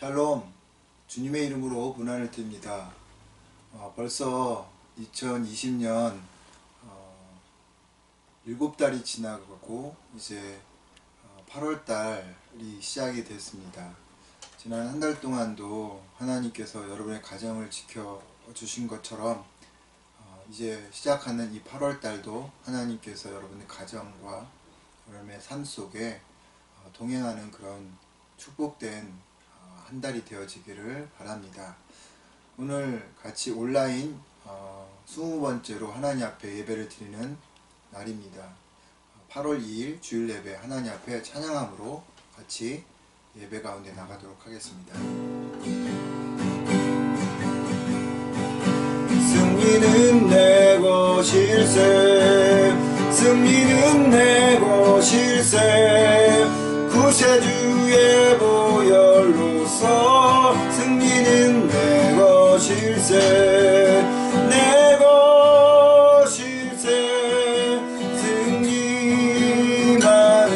샬롬, 주님의 이름으로 문안을 띱니다. 벌써 2020년 7달이 지나가고 이제 8월달이 시작이 됐습니다. 지난 한 달 동안도 하나님께서 여러분의 가정을 지켜주신 것처럼 이제 시작하는 이 8월달도 하나님께서 여러분의 가정과 여러분의 삶 속에 동행하는 그런 축복된 한 달이 되어지기를 바랍니다. 오늘 같이 온라인 20번째로 하나님 앞에 예배를 드리는 날입니다. 8월 2일 주일 예배 하나님 앞에 찬양함으로 같이 예배 가운데 나가도록 하겠습니다. 승리는 내 것일세, 승리는 내 것일세, 구세주의 보혈로서 승리는 내 것일세, 내 것일세. 승리만은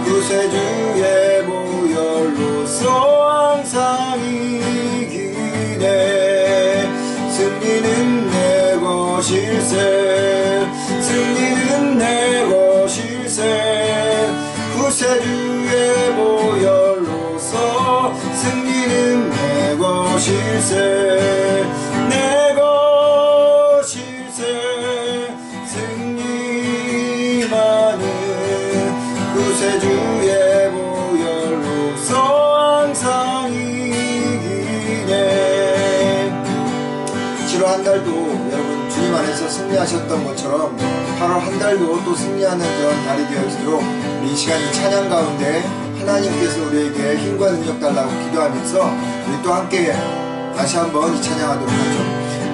구세주의 보혈로서 항상 이기네. 승리는 내 것일세, 승리는 내 것일세, 구세주의 보혈로서 승리는 내 것일세, 내 것일세. 승리만은 구세주의 보혈로서 항상 이기네. 7월 한 달도 여러분 주님 안에서 승리하셨던 것처럼 8월 한 달도 또 승리하는 그런 달이 되어지도록 이 시간 이 찬양 가운데 하나님께서 우리에게 힘과 능력 달라고 기도하면서 우리 또 함께 다시 한번 이 찬양하도록 하죠.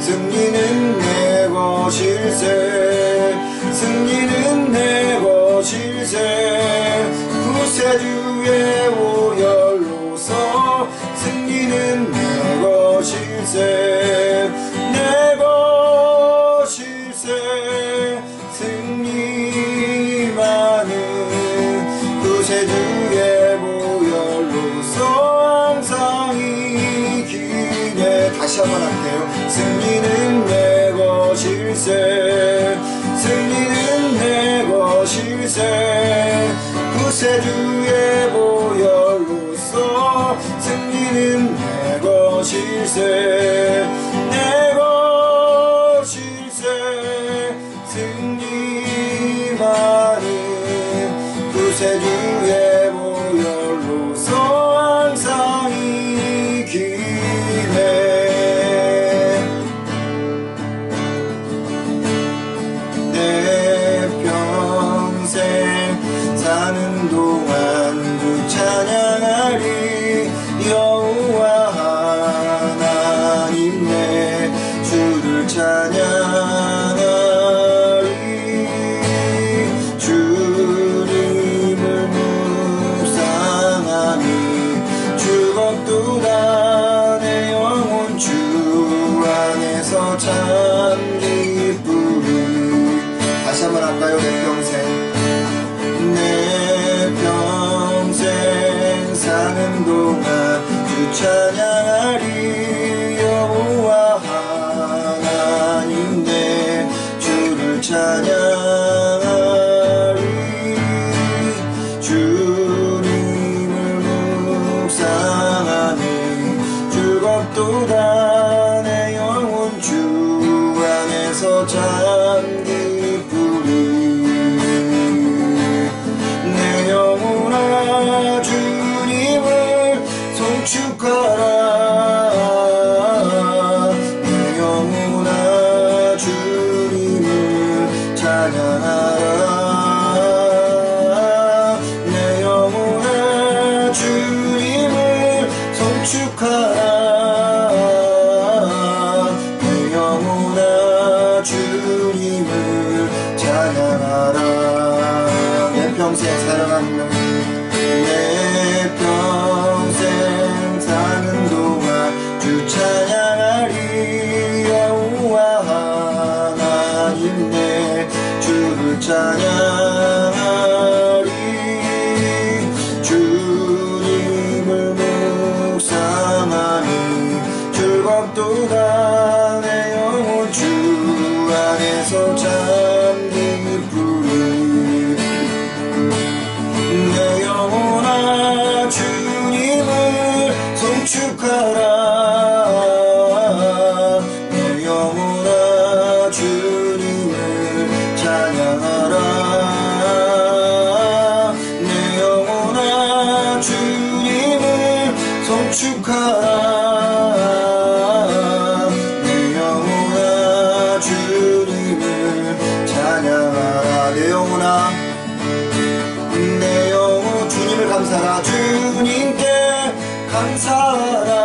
승리는 내 것일세, 승리는 내 것일세, 구세주의 보혈로서 승리는 내 것일세, 내 것일세. 승리만은 구세주의 보혈로서 항상 이기네. 다시 한번 할게요. 승리는 내 것일세, 승리는 내 것일세, 구세주의 보혈로서 승리는 내 것일세, 내 것일세. 승리만은 구세주의 보혈로서 항상 이기네. 내 평생 사는 동안 주 찬양하리. 여호와 하나님 내 주를 찬양하리. 주님을 묵상하니 즐겁도다. 내 영혼 주 안에서 참 기쁘리. 다시 한번 할까요? 내 평생, 내 평생 사는 동안 주 찬양하리. 여호와 하나님 내 주를 찬양하리. 주님을 묵상하니 즐겁도다. 내 영혼 주 안에서 참 기쁘리. 내 영혼아 주님을 송축하라. 내 영혼아 주님을 찬양하라. 내 영혼아 주님을 송축하라. 내 영혼아 주님을 찬양하라. 내 평생 살아가는 내 평생 사는 동안 주 찬양하리. 여호와 하나님 내 주를 찬양하리. 주님을 송축하라. 내 영혼아 주님을 찬양하라. 내 영혼아 주님을 송축하라. 내 영혼아 주님을 찬양하라. 내 영혼아 주님을 감사하라. 주님께 감사하라.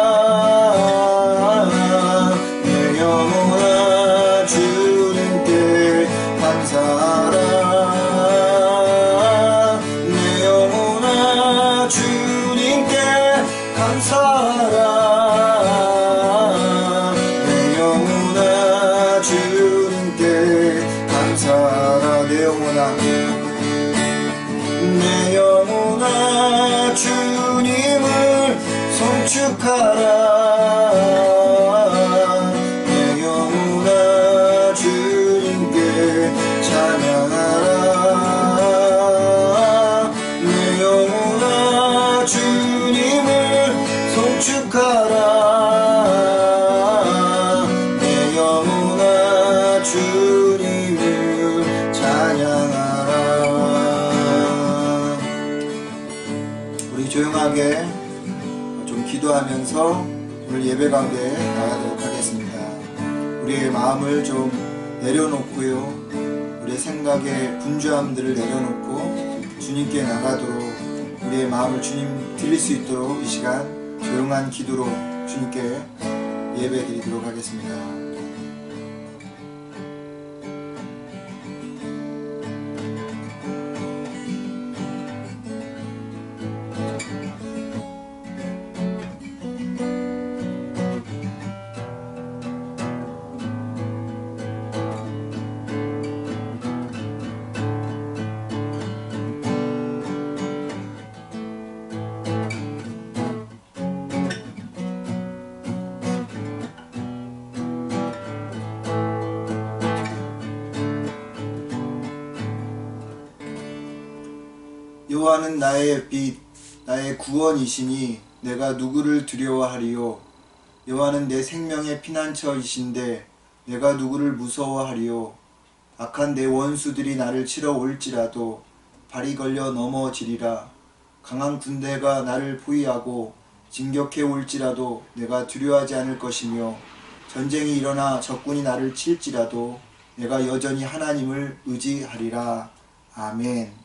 내 영혼아 주님께 감사하라. 내 영혼아 주님께 감사하라. 내 영혼아 주님께 감사하라. 내 영혼아 내 영혼아 주님을 송축하라. 내 영혼아 주님께 찬양하라. 내 영혼아 주님을 송축하라. 내 영혼아 주님을 찬양하라. 조용하게 좀 기도하면서 오늘 예배 가운데 나가도록 하겠습니다. 우리의 마음을 좀 내려놓고요, 우리의 생각의 분주함들을 내려놓고 주님께 나가도록, 우리의 마음을 주님 드릴 수 있도록 이 시간 조용한 기도로 주님께 예배 드리도록 하겠습니다. 여호와는 나의 빛 나의 구원이시니 내가 누구를 두려워하리요. 여호와는 내 생명의 피난처이신데 내가 누구를 무서워하리요. 악한 내 원수들이 나를 치러 올지라도 발이 걸려 넘어지리라. 강한 군대가 나를 포위하고 진격해 올지라도 내가 두려워하지 않을 것이며, 전쟁이 일어나 적군이 나를 칠지라도 내가 여전히 하나님을 의지하리라. 아멘.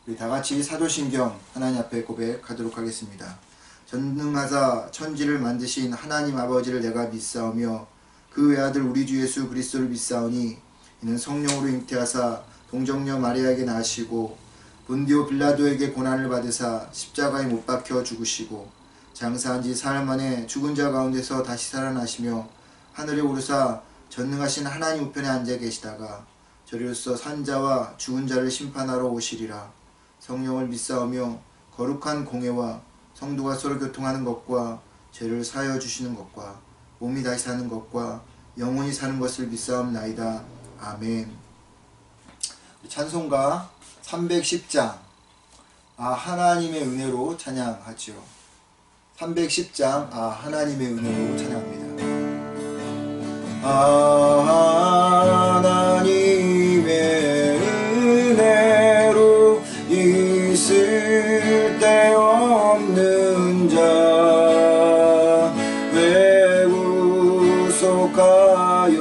우리 다같이 사도신경 하나님 앞에 고백하도록 하겠습니다. 전능하사 천지를 만드신 하나님 아버지를 내가 믿사오며 그 외아들 우리 주 예수 그리스도를 믿사오니 이는 성령으로 잉태하사 동정녀 마리아에게 나시고 본디오 빌라도에게 고난을 받으사 십자가에 못 박혀 죽으시고 장사한 지 사흘 만에 죽은 자 가운데서 다시 살아나시며 하늘에 오르사 전능하신 하나님 우편에 앉아 계시다가 저리로서 산자와 죽은 자를 심판하러 오시리라. 성령을 믿사오며 거룩한 공회와 성도가 서로 교통하는 것과 죄를 사하여 주시는 것과 몸이 다시 사는 것과 영원히 사는 것을 믿사옵나이다. 아멘. 찬송가 310장 하나님의 은혜로 찬양하지요. 310장 하나님의 은혜로 찬양합니다. 하나님의 은혜로 있을 데 없는 자 왜 구속하여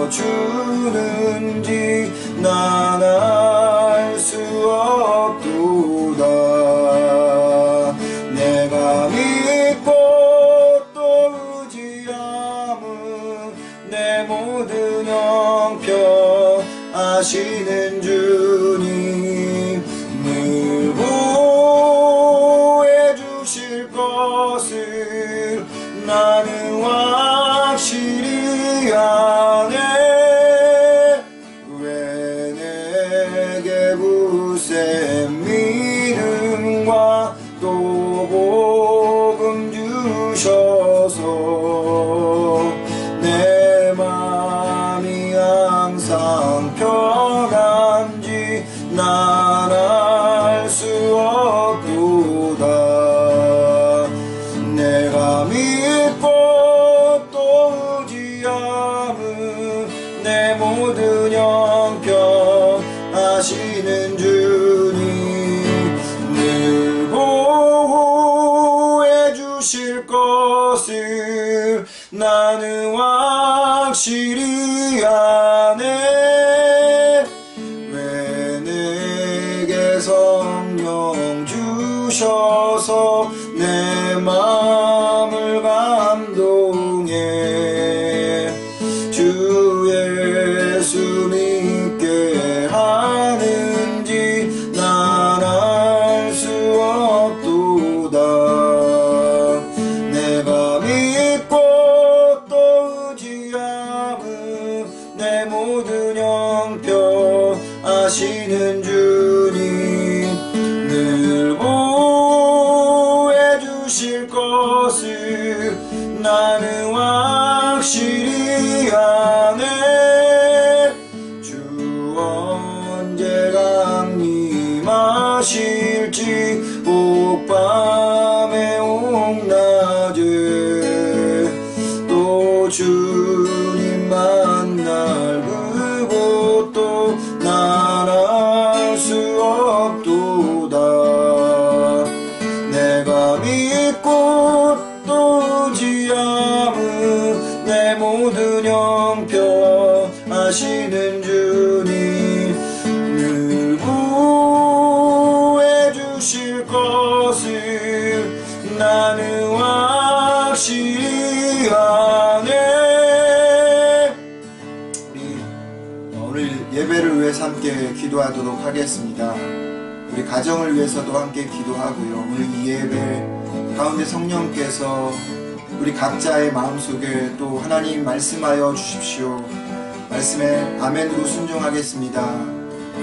주는지 난 알 수 없도다. 내가 믿고 또 의지함은 내 모든 형편 아시는 주님 늘 보호해 주실 것을 나는 확실히 아네. 왜 내게 굳센 믿음과 또 복음 주셔서 내 맘이 항상 편한지 난 알 수 없도다. 내가 주실 것을 나는 확실히 아네. 왜 내게 성령 주셔서 내 마음을 감동해 주 예수 믿게 하는지 난 알 수 없도다. 내가 믿고 또 의지함은 내 모든 형편 아시는 주님 늘 보호해 주실 것을 나는 확실히 아네. 주 언제 강림하실지 옥밤에 옥낮에 또 주님 만날 그곳도 난 알 수 없도다. 내가 믿고 또 의지함은 내 모든 형편 아시는 주님 늘 구해 주실 것을 나는 확실히 아네. 우리 오늘 예배를 위해서 함께 기도하도록 하겠습니다. 우리 가정을 위해서도 함께 기도하고요. 오늘 이 예배 가운데 성령께서 우리 각자의 마음속에 또 하나님 말씀하여 주십시오. 말씀에 아멘으로 순종하겠습니다.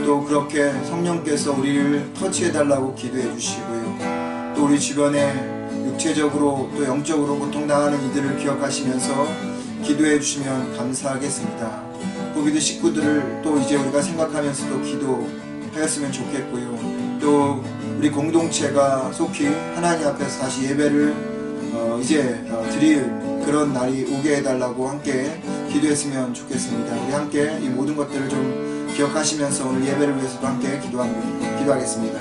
또 그렇게 성령께서 우리를 터치해달라고 기도해 주시고요. 또 우리 주변에 육체적으로 또 영적으로 고통당하는 이들을 기억하시면서 기도해 주시면 감사하겠습니다. 거기도 식구들을 또 이제 우리가 생각하면서도 기도하였으면 좋겠고요. 또 우리 공동체가 속히 하나님 앞에서 다시 예배를 이제 드릴 그런 날이 오게 해달라고 함께 기도했으면 좋겠습니다. 우리 함께 이 모든 것들을 좀 기억하시면서 오늘 예배를 위해서도 함께 기도하겠습니다.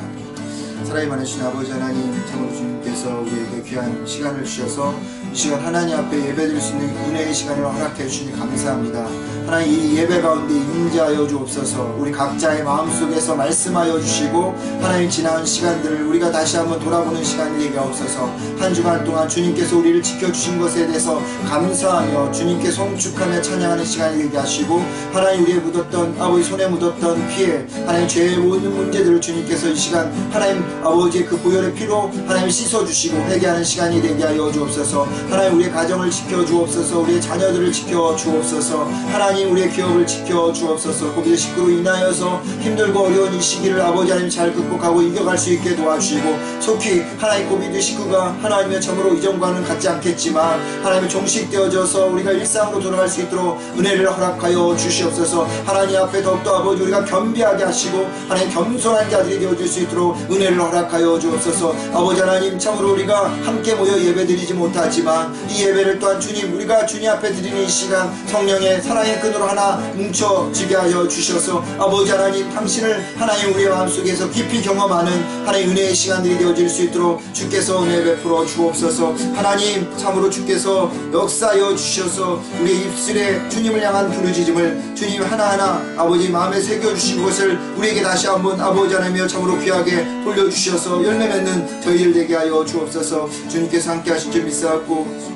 사랑이 많으신 아버지 하나님, 참으로 주님께서 우리에게 귀한 시간을 주셔서 이 시간 하나님 앞에 예배드릴 수 있는 은혜의 시간을 허락해 주시니 감사합니다. 하나님 이 예배 가운데 임재하여 주옵소서. 우리 각자의 마음속에서 말씀하여 주시고 하나님 지난 시간들을 우리가 다시 한번 돌아보는 시간이 되게 하옵소서. 한 주간 동안 주님께서 우리를 지켜주신 것에 대해서 감사하며 주님께 송축하며 찬양하는 시간이 되게 하시고 하나님 우리의 묻었던 아버지 손에 묻었던 피에 하나님 죄의 모든 문제들을 주님께서 이 시간 하나님 아버지의 그 보혈의 피로 하나님 씻어주시고 회개하는 시간이 되게 하여 주옵소서. 하나님 우리의 가정을 지켜주옵소서. 우리의 자녀들을 지켜주옵소서. 하나님 우리의 기업을 지켜주옵소서. 고비드 19로 인하여서 힘들고 어려운 이 시기를 아버지 하나님 잘 극복하고 이겨갈 수 있게 도와주시고 속히 하나님 고비드 19가 하나님의 참으로 이전과는 같지 않겠지만 하나님의 종식되어져서 우리가 일상으로 돌아갈 수 있도록 은혜를 허락하여 주시옵소서. 하나님 앞에 더욱더 아버지 우리가 겸비하게 하시고 하나님 겸손한 자들이 되어줄 수 있도록 은혜를 허락하여 주옵소서. 아버지 하나님 참으로 우리가 함께 모여 예배드리지 못하지만 이 예배를 또한 주님 우리가 주님 앞에 드리는 이 시간 성령의 사랑의 끈으로 하나 뭉쳐지게 하여 주셔서 아버지 하나님 당신을 하나님 우리의 마음속에서 깊이 경험하는 하나님 은혜의 시간들이 되어질 수 있도록 주께서 은혜 베풀어 주옵소서. 하나님 참으로 주께서 역사하여 주셔서 우리의 입술에 주님을 향한 부르짖음을 주님 하나하나 아버지 마음에 새겨주신 것을 우리에게 다시 한번 아버지 하나님이여 참으로 귀하게 돌려주셔서 열매 맺는 저희를 되게 하여 주옵소서. 주님께서 함께 하신 줄 믿사옵고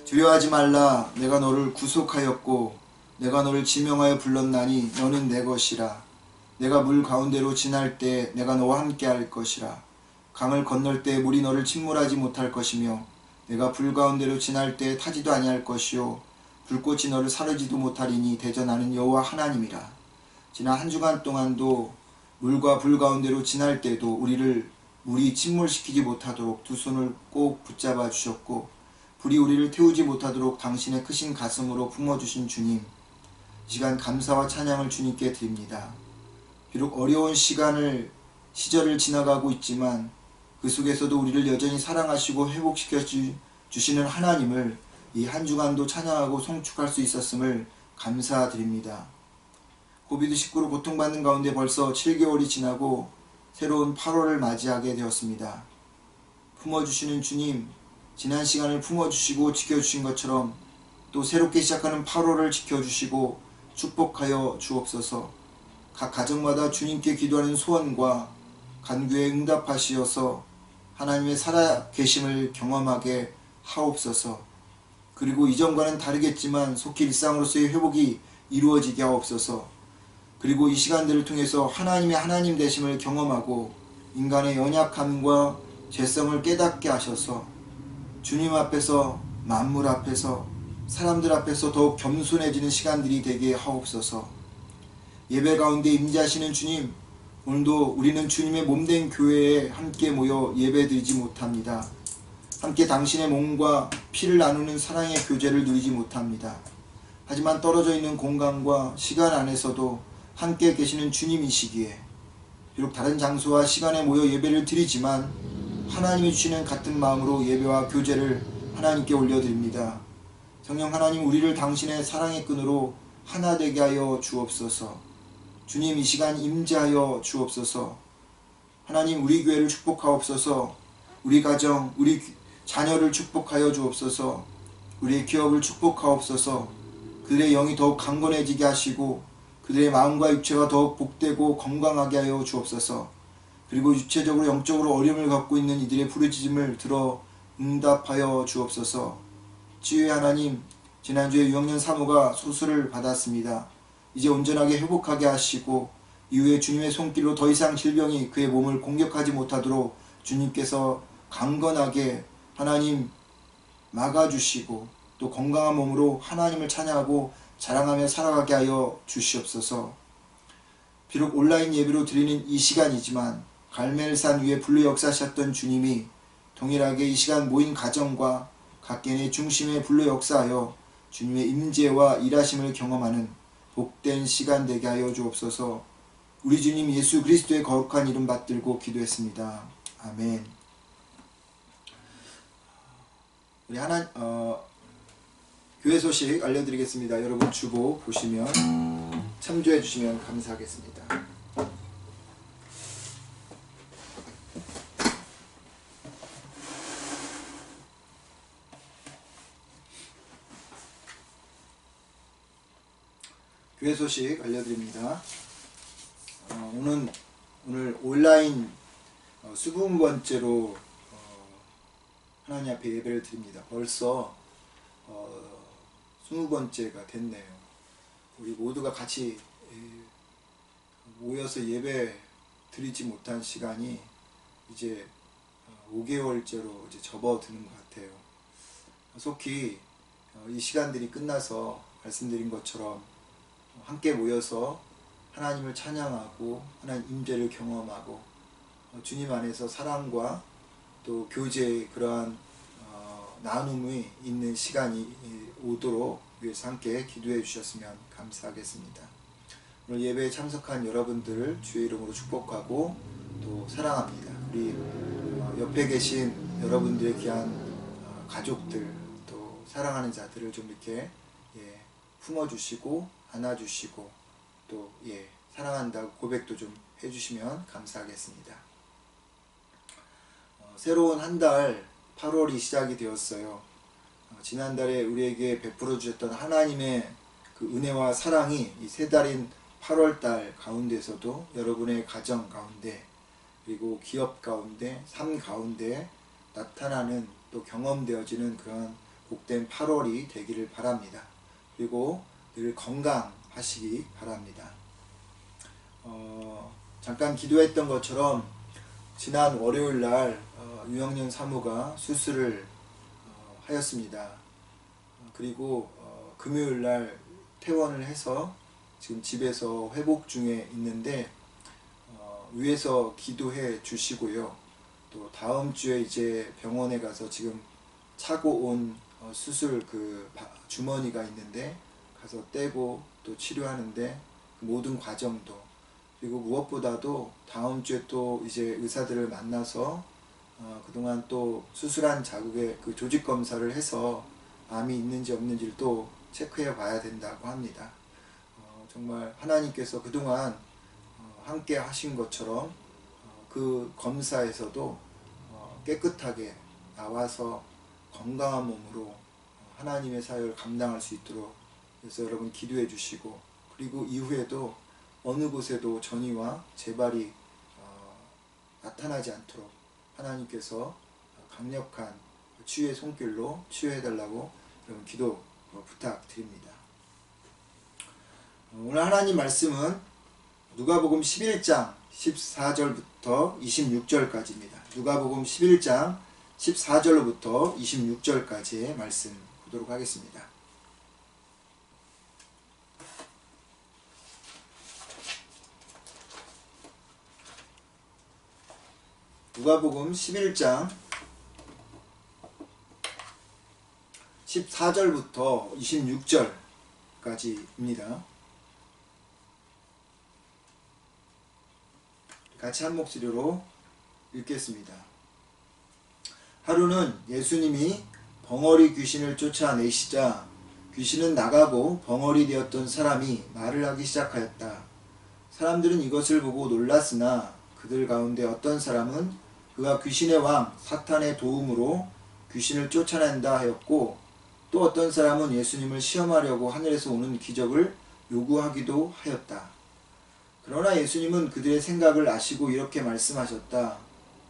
두려워하지 말라. 내가 너를 구속하였고 내가 너를 지명하여 불렀나니 너는 내 것이라. 내가 물 가운데로 지날 때 내가 너와 함께 할 것이라. 강을 건널 때 물이 너를 침몰하지 못할 것이며 내가 불 가운데로 지날 때 타지도 아니할 것이요 불꽃이 너를 사르지도 못하리니 대저 나는 여호와 하나님이라. 지난 한 주간 동안도 물과 불 가운데로 지날 때도 물이 침몰시키지 못하도록 두 손을 꼭 붙잡아 주셨고 불이 우리를 태우지 못하도록 당신의 크신 가슴으로 품어주신 주님, 이 시간 감사와 찬양을 주님께 드립니다. 비록 어려운 시절을 지나가고 있지만 그 속에서도 우리를 여전히 사랑하시고 회복시켜 주시는 하나님을 이 한 주간도 찬양하고 송축할 수 있었음을 감사드립니다. 고비드19로 고통받는 가운데 벌써 7개월이 지나고 새로운 8월을 맞이하게 되었습니다. 품어주시는 주님, 지난 시간을 품어주시고 지켜주신 것처럼 또 새롭게 시작하는 8월을 지켜주시고 축복하여 주옵소서. 각 가정마다 주님께 기도하는 소원과 간구에 응답하시어서 하나님의 살아계심을 경험하게 하옵소서. 그리고 이전과는 다르겠지만 속히 일상으로서의 회복이 이루어지게 하옵소서. 그리고 이 시간들을 통해서 하나님의 하나님 되심을 경험하고 인간의 연약함과 죄성을 깨닫게 하셔서 주님 앞에서, 만물 앞에서, 사람들 앞에서 더욱 겸손해지는 시간들이 되게 하옵소서. 예배 가운데 임재하시는 주님, 오늘도 우리는 주님의 몸된 교회에 함께 모여 예배드리지 못합니다. 함께 당신의 몸과 피를 나누는 사랑의 교제를 누리지 못합니다. 하지만 떨어져 있는 공간과 시간 안에서도 함께 계시는 주님이시기에 비록 다른 장소와 시간에 모여 예배를 드리지만 하나님이 주시는 같은 마음으로 예배와 교제를 하나님께 올려드립니다. 성령 하나님, 우리를 당신의 사랑의 끈으로 하나 되게 하여 주옵소서. 주님, 이 시간 임재하여 주옵소서. 하나님, 우리 교회를 축복하옵소서. 우리 가정, 우리 자녀를 축복하여 주옵소서. 우리의 기업을 축복하옵소서. 그들의 영이 더욱 강건해지게 하시고 그들의 마음과 육체가 더욱 복되고 건강하게 하여 주옵소서. 그리고 육체적으로 영적으로 어려움을 갖고 있는 이들의 부르짖음을 들어 응답하여 주옵소서. 치유의 하나님, 지난주에 6학년 사모가 수술을 받았습니다. 이제 온전하게 회복하게 하시고 이후에 주님의 손길로 더 이상 질병이 그의 몸을 공격하지 못하도록 주님께서 강건하게 하나님 막아주시고 또 건강한 몸으로 하나님을 찬양하고 자랑하며 살아가게 하여 주시옵소서. 비록 온라인 예배로 드리는 이 시간이지만 갈멜산 위에 불로 역사하셨던 주님이 동일하게 이 시간 모인 가정과 각 개인의 중심에 불로 역사하여 주님의 임재와 일하심을 경험하는 복된 시간 되게 하여 주옵소서. 우리 주님 예수 그리스도의 거룩한 이름 받들고 기도했습니다. 아멘. 우리 교회 소식 알려드리겠습니다. 여러분 주보 보시면 참조해 주시면 감사하겠습니다. 교회 소식 알려드립니다. 오늘 온라인 20번째로 하나님 앞에 예배를 드립니다. 벌써 20번째가 됐네요. 우리 모두가 같이 모여서 예배 드리지 못한 시간이 이제 5개월째로 이제 접어드는 것 같아요. 속히 이 시간들이 끝나서 말씀드린 것처럼 함께 모여서 하나님을 찬양하고 하나님 임재를 경험하고 주님 안에서 사랑과 또 교제의 그러한 나눔이 있는 시간이 오도록 위해서 함께 기도해 주셨으면 감사하겠습니다. 오늘 예배에 참석한 여러분들을 주의 이름으로 축복하고 또 사랑합니다. 우리 옆에 계신 여러분들의 귀한 가족들 또 사랑하는 자들을 좀 이렇게 품어주시고 안아주시고 또 사랑한다고 고백도 좀 해주시면 감사하겠습니다. 새로운 한 달 8월이 시작이 되었어요. 지난달에 우리에게 베풀어 주셨던 하나님의 그 은혜와 사랑이 이 세 달인 8월달 가운데서도 여러분의 가정 가운데 그리고 기업 가운데 삶 가운데 나타나는 또 경험되어지는 그런 복된 8월이 되기를 바랍니다. 그리고 늘 건강하시기 바랍니다. 잠깐 기도했던 것처럼 지난 월요일날 6학년 사모가 수술을 하였습니다. 그리고 금요일날 퇴원을 해서 지금 집에서 회복 중에 있는데 위에서 기도해 주시고요. 또 다음 주에 이제 병원에 가서 지금 차고 온 수술 그 주머니가 있는데 가서 떼고 또 치료하는데 그 모든 과정도 그리고 무엇보다도 다음 주에 또 이제 의사들을 만나서 그동안 또 수술한 자국의 그 조직 검사를 해서 암이 있는지 없는지를 또 체크해 봐야 된다고 합니다. 정말 하나님께서 그동안 함께 하신 것처럼 그 검사에서도 깨끗하게 나와서 건강한 몸으로 하나님의 사역을 감당할 수 있도록, 그래서 여러분 기도해 주시고, 그리고 이후에도 어느 곳에도 전이와 재발이 나타나지 않도록 하나님께서 강력한 치유의 손길로 치유해 달라고 여러분 기도 부탁드립니다. 오늘 하나님 말씀은 누가복음 11장 14절부터 26절까지입니다. 누가복음 11장 14절로부터 26절까지의 말씀 보도록 하겠습니다. 누가복음 11장 14절부터 26절까지입니다. 같이 한 목소리로 읽겠습니다. 하루는 예수님이 벙어리 귀신을 쫓아내시자 귀신은 나가고 벙어리 되었던 사람이 말을 하기 시작하였다. 사람들은 이것을 보고 놀랐으나 그들 가운데 어떤 사람은 그가 귀신의 왕 사탄의 도움으로 귀신을 쫓아낸다 하였고, 또 어떤 사람은 예수님을 시험하려고 하늘에서 오는 기적을 요구하기도 하였다. 그러나 예수님은 그들의 생각을 아시고 이렇게 말씀하셨다.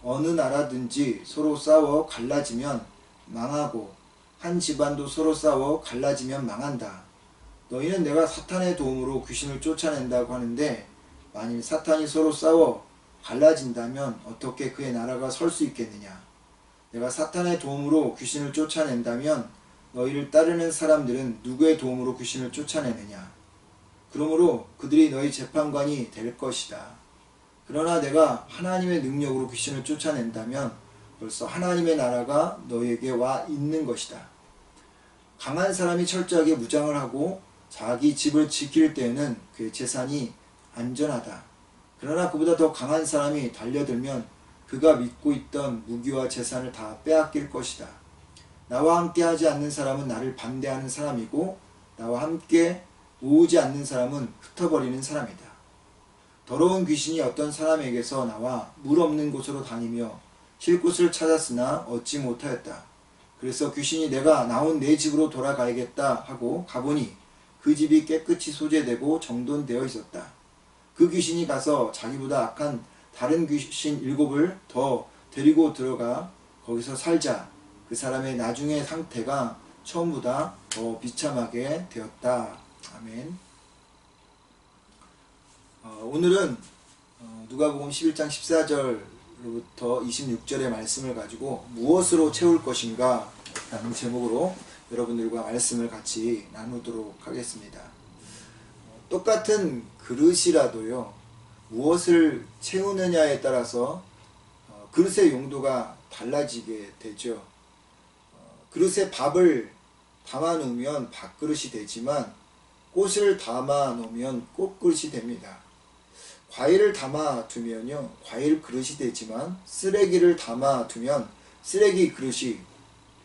어느 나라든지 서로 싸워 갈라지면 망하고 한 집안도 서로 싸워 갈라지면 망한다. 너희는 내가 사탄의 도움으로 귀신을 쫓아낸다고 하는데, 만일 사탄이 서로 싸워 갈라진다면 어떻게 그의 나라가 설 수 있겠느냐. 내가 사탄의 도움으로 귀신을 쫓아낸다면 너희를 따르는 사람들은 누구의 도움으로 귀신을 쫓아내느냐. 그러므로 그들이 너희 재판관이 될 것이다. 그러나 내가 하나님의 능력으로 귀신을 쫓아낸다면 벌써 하나님의 나라가 너희에게 와 있는 것이다. 강한 사람이 철저하게 무장을 하고 자기 집을 지킬 때에는 그의 재산이 안전하다. 그러나 그보다 더 강한 사람이 달려들면 그가 믿고 있던 무기와 재산을 다 빼앗길 것이다. 나와 함께 하지 않는 사람은 나를 반대하는 사람이고, 나와 함께 모으지 않는 사람은 흩어버리는 사람이다. 더러운 귀신이 어떤 사람에게서 나와 물 없는 곳으로 다니며 쉴 곳을 찾았으나 얻지 못하였다. 그래서 귀신이 내가 나온 내 집으로 돌아가야겠다 하고 가보니 그 집이 깨끗이 소재되고 정돈되어 있었다. 그 귀신이 가서 자기보다 악한 다른 귀신 7을 더 데리고 들어가 거기서 살자 그 사람의 나중의 상태가 처음보다 더 비참하게 되었다. 아멘. 오늘은 누가복음 11장 14절로부터 26절의 말씀을 가지고 무엇으로 채울 것인가 라는 제목으로 여러분들과 말씀을 같이 나누도록 하겠습니다. 똑같은 그릇이라도요, 무엇을 채우느냐에 따라서 그릇의 용도가 달라지게 되죠. 그릇에 밥을 담아 놓으면 밥그릇이 되지만 꽃을 담아 놓으면 꽃그릇이 됩니다. 과일을 담아 두면요, 과일 그릇이 되지만 쓰레기를 담아 두면 쓰레기 그릇이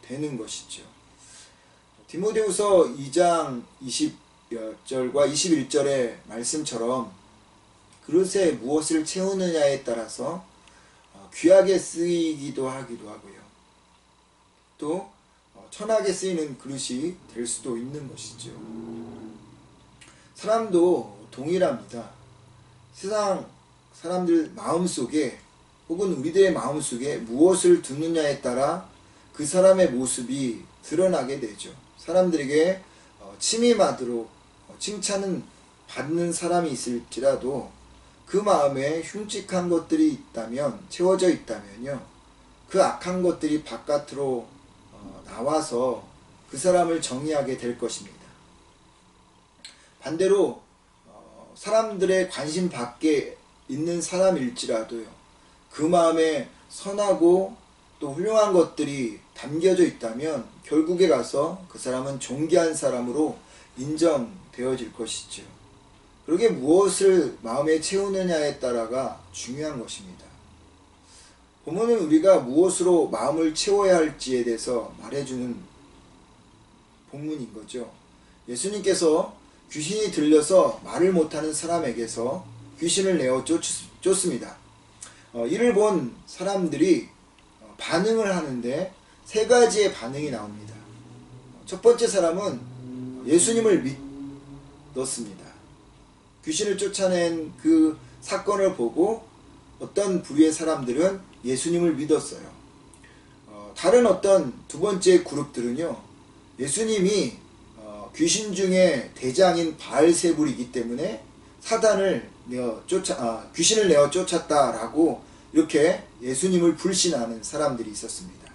되는 것이죠. 디모데후서 2장 20절과 21절의 말씀처럼 그릇에 무엇을 채우느냐에 따라서 귀하게 쓰이기도 하기도 하고요. 또 천하게 쓰이는 그릇이 될 수도 있는 것이죠. 사람도 동일합니다. 세상 사람들 마음속에 혹은 우리들의 마음속에 무엇을 두느냐에 따라 그 사람의 모습이 드러나게 되죠. 사람들에게 침이마드로 칭찬은 받는 사람이 있을지라도 그 마음에 흉측한 것들이 있다면, 채워져 있다면요, 그 악한 것들이 바깥으로 나와서 그 사람을 정의하게 될 것입니다. 반대로 사람들의 관심 밖에 있는 사람일지라도요, 그 마음에 선하고 또 훌륭한 것들이 담겨져 있다면 결국에 가서 그 사람은 존귀한 사람으로 인정되어질 것이죠. 그러게 무엇을 마음에 채우느냐에 따라가 중요한 것입니다. 본문은 우리가 무엇으로 마음을 채워야 할지에 대해서 말해주는 본문인 거죠. 예수님께서 귀신이 들려서 말을 못하는 사람에게서 귀신을 내어 쫓습니다. 이를 본 사람들이 반응을 하는데 세 가지의 반응이 나옵니다. 첫 번째 사람은 예수님을 믿었습니다. 귀신을 쫓아낸 그 사건을 보고 어떤 부류의 사람들은 예수님을 믿었어요. 다른 어떤 두 번째 그룹들은요, 예수님이 귀신 중에 대장인 바알세불이기 때문에 귀신을 내어 쫓았다라고 이렇게 예수님을 불신하는 사람들이 있었습니다.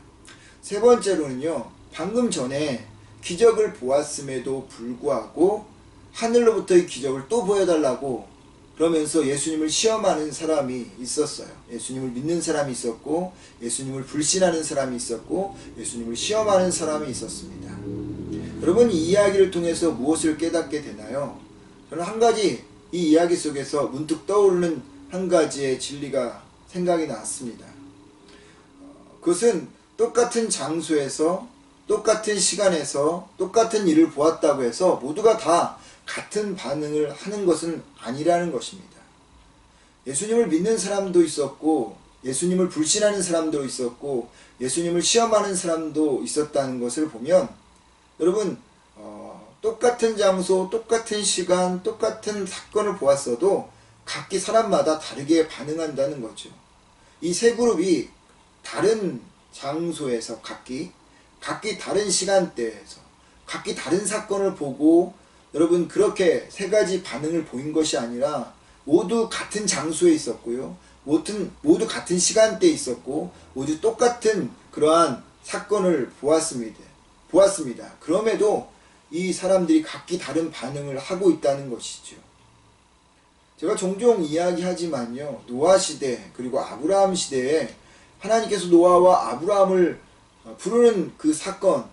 세 번째로는요, 방금 전에 기적을 보았음에도 불구하고 하늘로부터 이 기적을 또 보여달라고 그러면서 예수님을 시험하는 사람이 있었어요. 예수님을 믿는 사람이 있었고, 예수님을 불신하는 사람이 있었고, 예수님을 시험하는 사람이 있었습니다. 여러분, 이 이야기를 통해서 무엇을 깨닫게 되나요? 저는 한 가지 이 이야기 속에서 문득 떠오르는 한 가지의 진리가 생각이 났습니다. 그것은 똑같은 장소에서 똑같은 시간에서 똑같은 일을 보았다고 해서 모두가 다 같은 반응을 하는 것은 아니라는 것입니다. 예수님을 믿는 사람도 있었고, 예수님을 불신하는 사람도 있었고, 예수님을 시험하는 사람도 있었다는 것을 보면, 여러분, 똑같은 장소, 똑같은 시간, 똑같은 사건을 보았어도 각기 사람마다 다르게 반응한다는 거죠. 이 세 그룹이 다른 장소에서 각기 다른 시간대에서 각기 다른 사건을 보고 여러분 그렇게 세 가지 반응을 보인 것이 아니라 모두 같은 장소에 있었고요. 모두 같은 시간대에 있었고 모두 똑같은 그러한 사건을 보았습니다. 그럼에도 이 사람들이 각기 다른 반응을 하고 있다는 것이죠. 제가 종종 이야기하지만요. 노아 시대 그리고 아브라함 시대에 하나님께서 노아와 아브라함을 부르는 그 사건,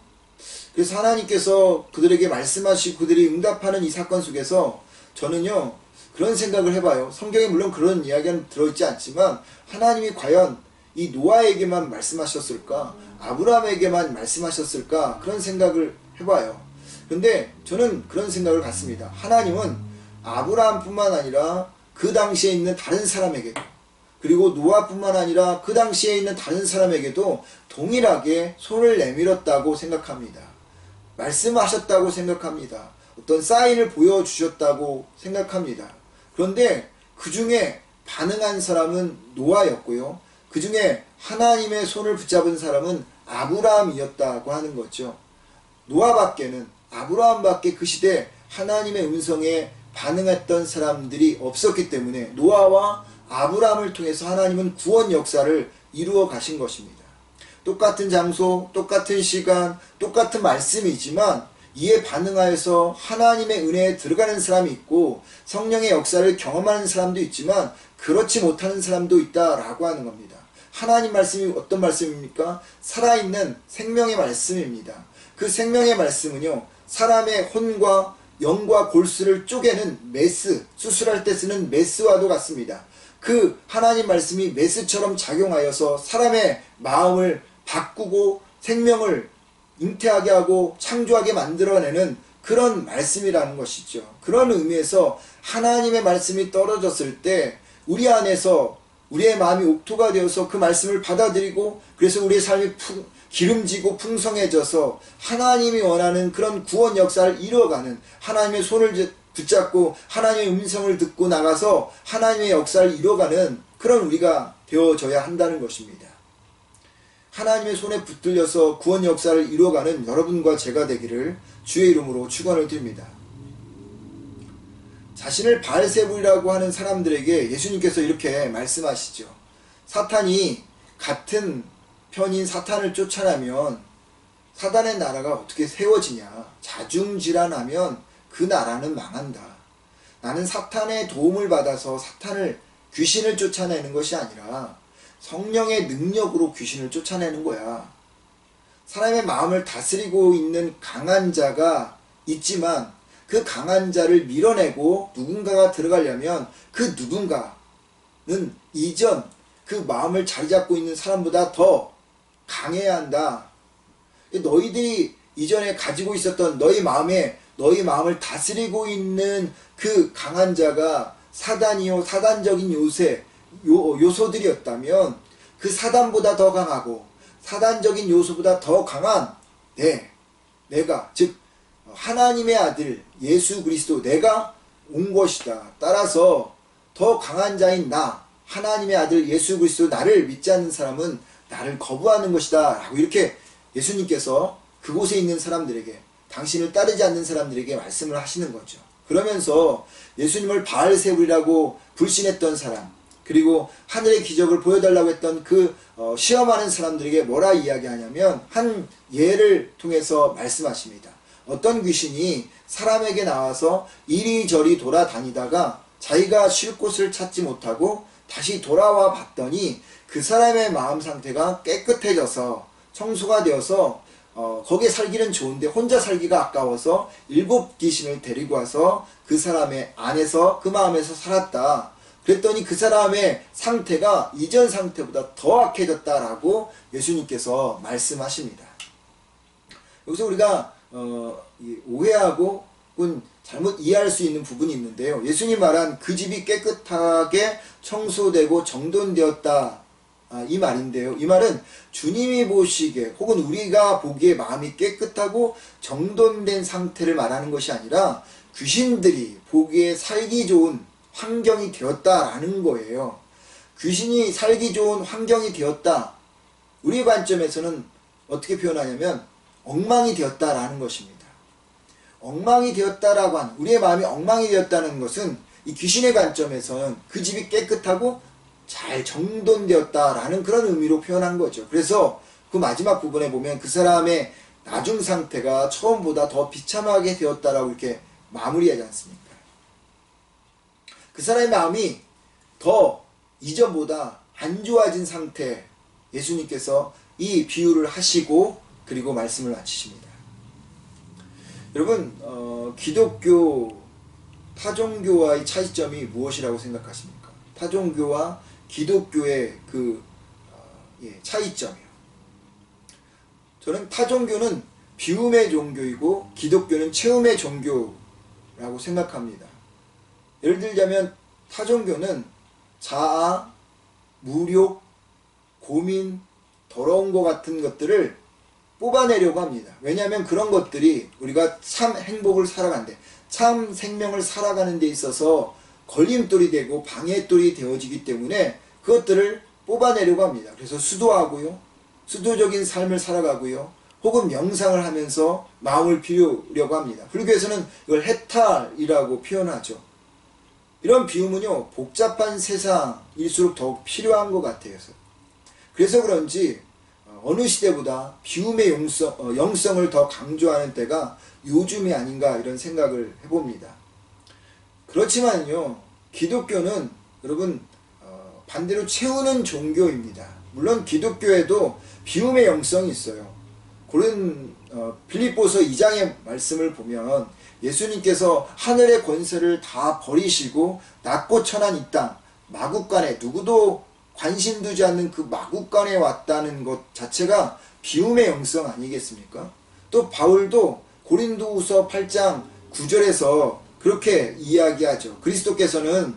그래서 하나님께서 그들에게 말씀하시고 그들이 응답하는 이 사건 속에서 저는요 그런 생각을 해봐요. 성경에 물론 그런 이야기는 들어있지 않지만 하나님이 과연 이 노아에게만 말씀하셨을까? 아브라함에게만 말씀하셨을까? 그런 생각을 해봐요. 근데 저는 그런 생각을 갖습니다. 하나님은 아브라함뿐만 아니라 그 당시에 있는 다른 사람에게도 그리고 노아뿐만 아니라 그 당시에 있는 다른 사람에게도 동일하게 손을 내밀었다고 생각합니다. 말씀하셨다고 생각합니다. 어떤 사인을 보여주셨다고 생각합니다. 그런데 그 중에 반응한 사람은 노아였고요. 그 중에 하나님의 손을 붙잡은 사람은 아브라함이었다고 하는 거죠. 노아밖에는 아브라함밖에 그 시대 하나님의 음성에 반응했던 사람들이 없었기 때문에 노아와 아브라함을 통해서 하나님은 구원 역사를 이루어 가신 것입니다. 똑같은 장소, 똑같은 시간, 똑같은 말씀이지만 이에 반응하여서 하나님의 은혜에 들어가는 사람이 있고 성령의 역사를 경험하는 사람도 있지만 그렇지 못하는 사람도 있다라고 하는 겁니다. 하나님 말씀이 어떤 말씀입니까? 살아있는 생명의 말씀입니다. 그 생명의 말씀은요, 사람의 혼과 영과 골수를 쪼개는 메스, 수술할 때 쓰는 메스와도 같습니다. 그 하나님 말씀이 메스처럼 작용하여서 사람의 마음을 바꾸고 생명을 잉태하게 하고 창조하게 만들어내는 그런 말씀이라는 것이죠. 그런 의미에서 하나님의 말씀이 떨어졌을 때 우리 안에서 우리의 마음이 옥토가 되어서 그 말씀을 받아들이고 그래서 우리의 삶이 기름지고 풍성해져서 하나님이 원하는 그런 구원 역사를 이루어가는 하나님의 손을 붙잡고 하나님의 음성을 듣고 나가서 하나님의 역사를 이루어가는 그런 우리가 되어져야 한다는 것입니다. 하나님의 손에 붙들려서 구원 역사를 이루어가는 여러분과 제가 되기를 주의 이름으로 축원을 드립니다. 자신을 바알세불이라고 하는 사람들에게 예수님께서 이렇게 말씀하시죠. 사탄이 같은 편인 사탄을 쫓아내면 사단의 나라가 어떻게 세워지냐. 자중질환하면 그 나라는 망한다. 나는 사탄의 도움을 받아서 귀신을 쫓아내는 것이 아니라 성령의 능력으로 귀신을 쫓아내는 거야. 사람의 마음을 다스리고 있는 강한 자가 있지만 그 강한 자를 밀어내고 누군가가 들어가려면 그 누군가는 이전 그 마음을 자리 잡고 있는 사람보다 더 강해야 한다. 너희들이 이전에 가지고 있었던 너희 마음을 다스리고 있는 그 강한 자가 사단이요, 사단적인 요새, 요소들이었다면 그 사단보다 더 강하고 사단적인 요소보다 더 강한 내가 즉 하나님의 아들 예수 그리스도 내가 온 것이다. 따라서 더 강한 자인 나 하나님의 아들 예수 그리스도 나를 믿지 않는 사람은 나를 거부하는 것이다 라고 이렇게 예수님께서 그곳에 있는 사람들에게 당신을 따르지 않는 사람들에게 말씀을 하시는 거죠. 그러면서 예수님을 바알세불이라고 불신했던 사람 그리고 하늘의 기적을 보여달라고 했던 그 시험하는 사람들에게 뭐라 이야기하냐면 한 예를 통해서 말씀하십니다. 어떤 귀신이 사람에게 나와서 이리저리 돌아다니다가 자기가 쉴 곳을 찾지 못하고 다시 돌아와 봤더니 그 사람의 마음 상태가 깨끗해져서 청소가 되어서 거기에 살기는 좋은데 혼자 살기가 아까워서 7 귀신을 데리고 와서 그 사람의 안에서 그 마음에서 살았다. 그랬더니 그 사람의 상태가 이전 상태보다 더 악해졌다라고 예수님께서 말씀하십니다. 여기서 우리가 오해하고 혹은 잘못 이해할 수 있는 부분이 있는데요. 예수님 말한 그 집이 깨끗하게 청소되고 정돈되었다 이 말인데요. 이 말은 주님이 보시기에 혹은 우리가 보기에 마음이 깨끗하고 정돈된 상태를 말하는 것이 아니라 귀신들이 보기에 살기 좋은 환경이 되었다라는 거예요. 귀신이 살기 좋은 환경이 되었다. 우리 관점에서는 어떻게 표현하냐면 엉망이 되었다라는 것입니다. 엉망이 되었다라고 하는 우리의 마음이 엉망이 되었다는 것은 이 귀신의 관점에서는 그 집이 깨끗하고 잘 정돈되었다라는 그런 의미로 표현한 거죠. 그래서 그 마지막 부분에 보면 그 사람의 나중 상태가 처음보다 더 비참하게 되었다라고 이렇게 마무리하지 않습니까? 그 사람의 마음이 더 이전보다 안 좋아진 상태 예수님께서 이 비유를 하시고 그리고 말씀을 마치십니다. 여러분 기독교 타종교와의 차이점이 무엇이라고 생각하십니까? 타종교와 기독교의 그 차이점이요. 저는 타종교는 비움의 종교이고 기독교는 체험의 종교라고 생각합니다. 예를 들자면 타종교는 자아, 무욕, 고민, 더러운 것 같은 것들을 뽑아내려고 합니다. 왜냐하면 그런 것들이 우리가 참 행복을 살아간대 참 생명을 살아가는 데 있어서 걸림돌이 되고 방해돌이 되어지기 때문에 그것들을 뽑아내려고 합니다. 그래서 수도하고요. 수도적인 삶을 살아가고요. 혹은 명상을 하면서 마음을 비우려고 합니다. 불교에서는 이걸 해탈이라고 표현하죠. 이런 비움은요. 복잡한 세상일수록 더욱 필요한 것 같아요. 그래서 그런지 어느 시대보다 비움의 영성을 더 강조하는 때가 요즘이 아닌가 이런 생각을 해봅니다. 그렇지만요. 기독교는 여러분 반대로 채우는 종교입니다. 물론 기독교에도 비움의 영성이 있어요. 빌립보서 2장의 말씀을 보면 예수님께서 하늘의 권세를 다 버리시고 낮고 천한 이 땅 마국간에 누구도 관심 두지 않는 그 마국간에 왔다는 것 자체가 비움의 영성 아니겠습니까? 또 바울도 고린도후서 8장 9절에서 그렇게 이야기하죠. 그리스도께서는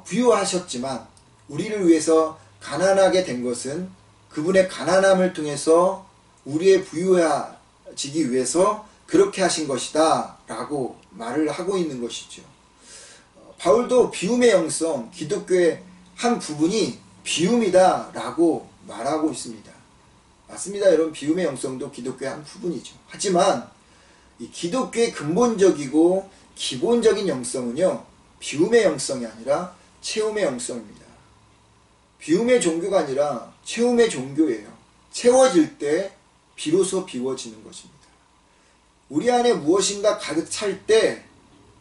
부유하셨지만 우리를 위해서 가난하게 된 것은 그분의 가난함을 통해서 우리의 부유해지기 위해서 그렇게 하신 것이다 라고 말을 하고 있는 것이죠. 바울도 비움의 영성, 기독교의 한 부분이 비움이다 라고 말하고 있습니다. 맞습니다. 여러분 비움의 영성도 기독교의 한 부분이죠. 하지만 이 기독교의 근본적이고 기본적인 영성은요. 비움의 영성이 아니라 채움의 영성입니다. 비움의 종교가 아니라 채움의 종교예요. 채워질 때 비로소 비워지는 것입니다. 우리 안에 무엇인가 가득 찰 때,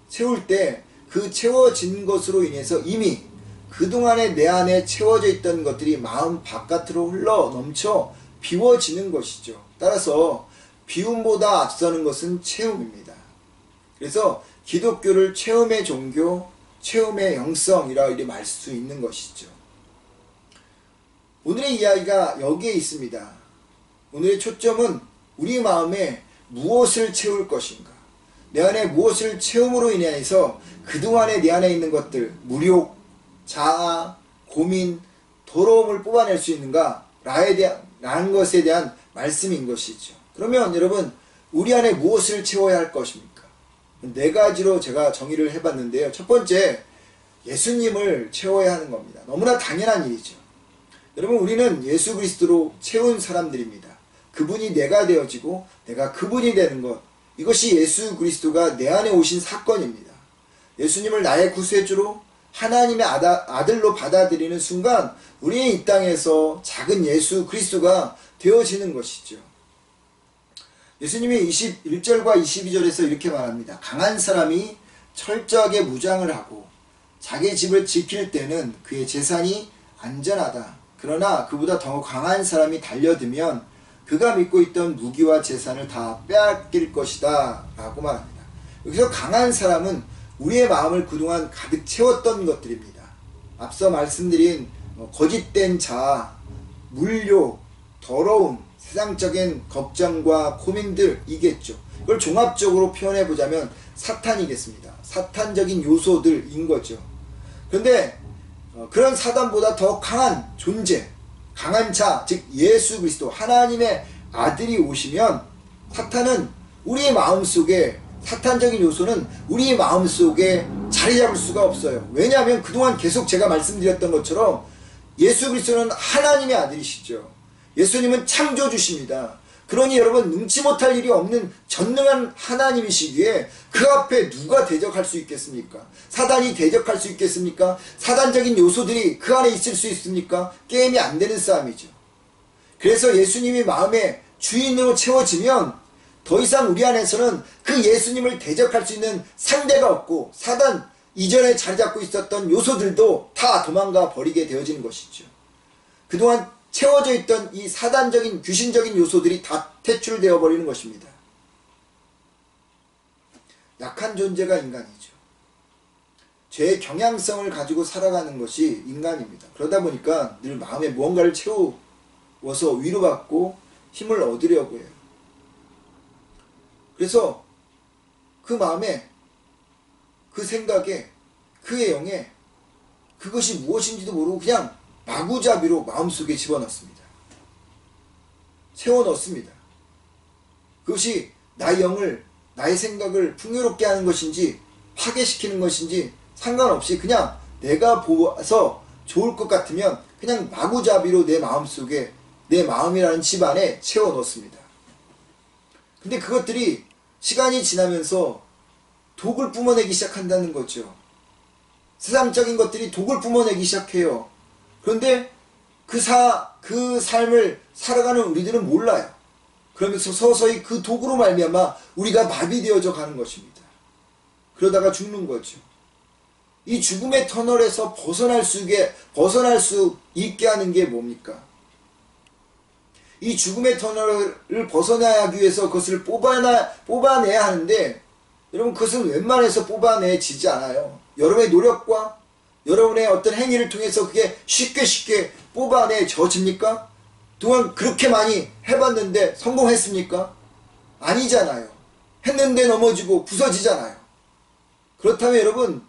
채울 때 그 채워진 것으로 인해서 이미 그동안에 내 안에 채워져 있던 것들이 마음 바깥으로 흘러 넘쳐 비워지는 것이죠. 따라서 비움보다 앞서는 것은 채움입니다. 그래서 기독교를 체험의 종교, 체험의 영성이라 이렇게 말 수 있는 것이죠. 오늘의 이야기가 여기에 있습니다. 오늘의 초점은 우리 마음에 무엇을 채울 것인가, 내 안에 무엇을 채움으로 인해서 그동안에 내 안에 있는 것들, 무욕, 자아, 고민, 더러움을 뽑아낼 수 있는가? 라는 것에 대한 말씀인 것이죠. 그러면 여러분, 우리 안에 무엇을 채워야 할 것입니까? 네 가지로 제가 정의를 해봤는데요. 첫 번째, 예수님을 채워야 하는 겁니다. 너무나 당연한 일이죠. 여러분, 우리는 예수 그리스도로 채운 사람들입니다. 그분이 내가 되어지고 내가 그분이 되는 것, 이것이 예수 그리스도가 내 안에 오신 사건입니다. 예수님을 나의 구세주로 하나님의 아들로 받아들이는 순간 우리의 이 땅에서 작은 예수 그리스도가 되어지는 것이죠. 예수님이 21절과 22절에서 이렇게 말합니다. 강한 사람이 철저하게 무장을 하고 자기 집을 지킬 때는 그의 재산이 안전하다. 그러나 그보다 더 강한 사람이 달려들면 그가 믿고 있던 무기와 재산을 다 빼앗길 것이다 라고 말합니다. 여기서 강한 사람은 우리의 마음을 그동안 가득 채웠던 것들입니다. 앞서 말씀드린 거짓된 자아, 물욕, 더러움, 세상적인 걱정과 고민들이겠죠. 이걸 종합적으로 표현해보자면 사탄이겠습니다. 사탄적인 요소들인 거죠. 그런데 그런 사단보다 더 강한 존재, 강한 자, 즉 예수 그리스도 하나님의 아들이 오시면 사탄은 우리의 마음속에, 사탄적인 요소는 우리의 마음속에 자리 잡을 수가 없어요. 왜냐하면 그동안 계속 제가 말씀드렸던 것처럼 예수 그리스도는 하나님의 아들이시죠. 예수님은 창조주십니다. 그러니 여러분, 능치 못할 일이 없는 전능한 하나님이시기에 그 앞에 누가 대적할 수 있겠습니까? 사단이 대적할 수 있겠습니까? 사단적인 요소들이 그 안에 있을 수 있습니까? 게임이 안 되는 싸움이죠. 그래서 예수님이 마음의 주인으로 채워지면 더 이상 우리 안에서는 그 예수님을 대적할 수 있는 상대가 없고 사단 이전에 자리 잡고 있었던 요소들도 다 도망가 버리게 되어지는 것이죠. 그동안 채워져 있던 이 사단적인 귀신적인 요소들이 다 퇴출되어 버리는 것입니다. 약한 존재가 인간이죠. 죄의 경향성을 가지고 살아가는 것이 인간입니다. 그러다 보니까 늘 마음에 무언가를 채워서 위로받고 힘을 얻으려고 해요. 그래서 그 마음에, 그 생각에, 그의 영에 그것이 무엇인지도 모르고 그냥 마구잡이로 마음속에 집어넣습니다. 채워넣습니다. 그것이 나의 영을, 나의 생각을 풍요롭게 하는 것인지 파괴시키는 것인지 상관없이 그냥 내가 보아서 좋을 것 같으면 그냥 마구잡이로 내 마음속에, 내 마음이라는 집 안에 채워넣습니다. 근데 그것들이 시간이 지나면서 독을 뿜어내기 시작한다는 거죠. 세상적인 것들이 독을 뿜어내기 시작해요. 그런데 그 삶을 살아가는 우리들은 몰라요. 그러면서 서서히 그 독으로 말미암아 우리가 마비되어져 가는 것입니다. 그러다가 죽는 거죠. 이 죽음의 터널에서 벗어날 수 있게 하는 게 뭡니까? 이 죽음의 터널을 벗어나기 위해서 그것을 뽑아내야 하는데, 여러분, 그것은 웬만해서 뽑아내지지 않아요. 여러분의 노력과 여러분의 어떤 행위를 통해서 그게 쉽게 뽑아내져집니까? 그동안 그렇게 많이 해봤는데 성공했습니까? 아니잖아요. 했는데 넘어지고 부서지잖아요. 그렇다면 여러분,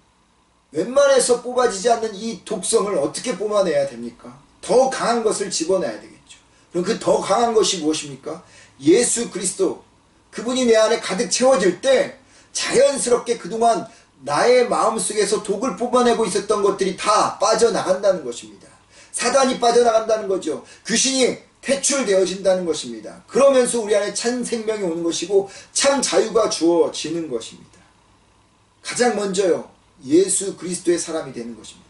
웬만해서 뽑아지지 않는 이 독성을 어떻게 뽑아내야 됩니까? 더 강한 것을 집어내야 되겠죠. 그럼 그 더 강한 것이 무엇입니까? 예수 그리스도, 그분이 내 안에 가득 채워질 때 자연스럽게 그동안 나의 마음속에서 독을 뽑아내고 있었던 것들이 다 빠져나간다는 것입니다. 사단이 빠져나간다는 거죠. 귀신이 퇴출되어진다는 것입니다. 그러면서 우리 안에 참 생명이 오는 것이고 참 자유가 주어지는 것입니다. 가장 먼저요, 예수 그리스도의 사람이 되는 것입니다.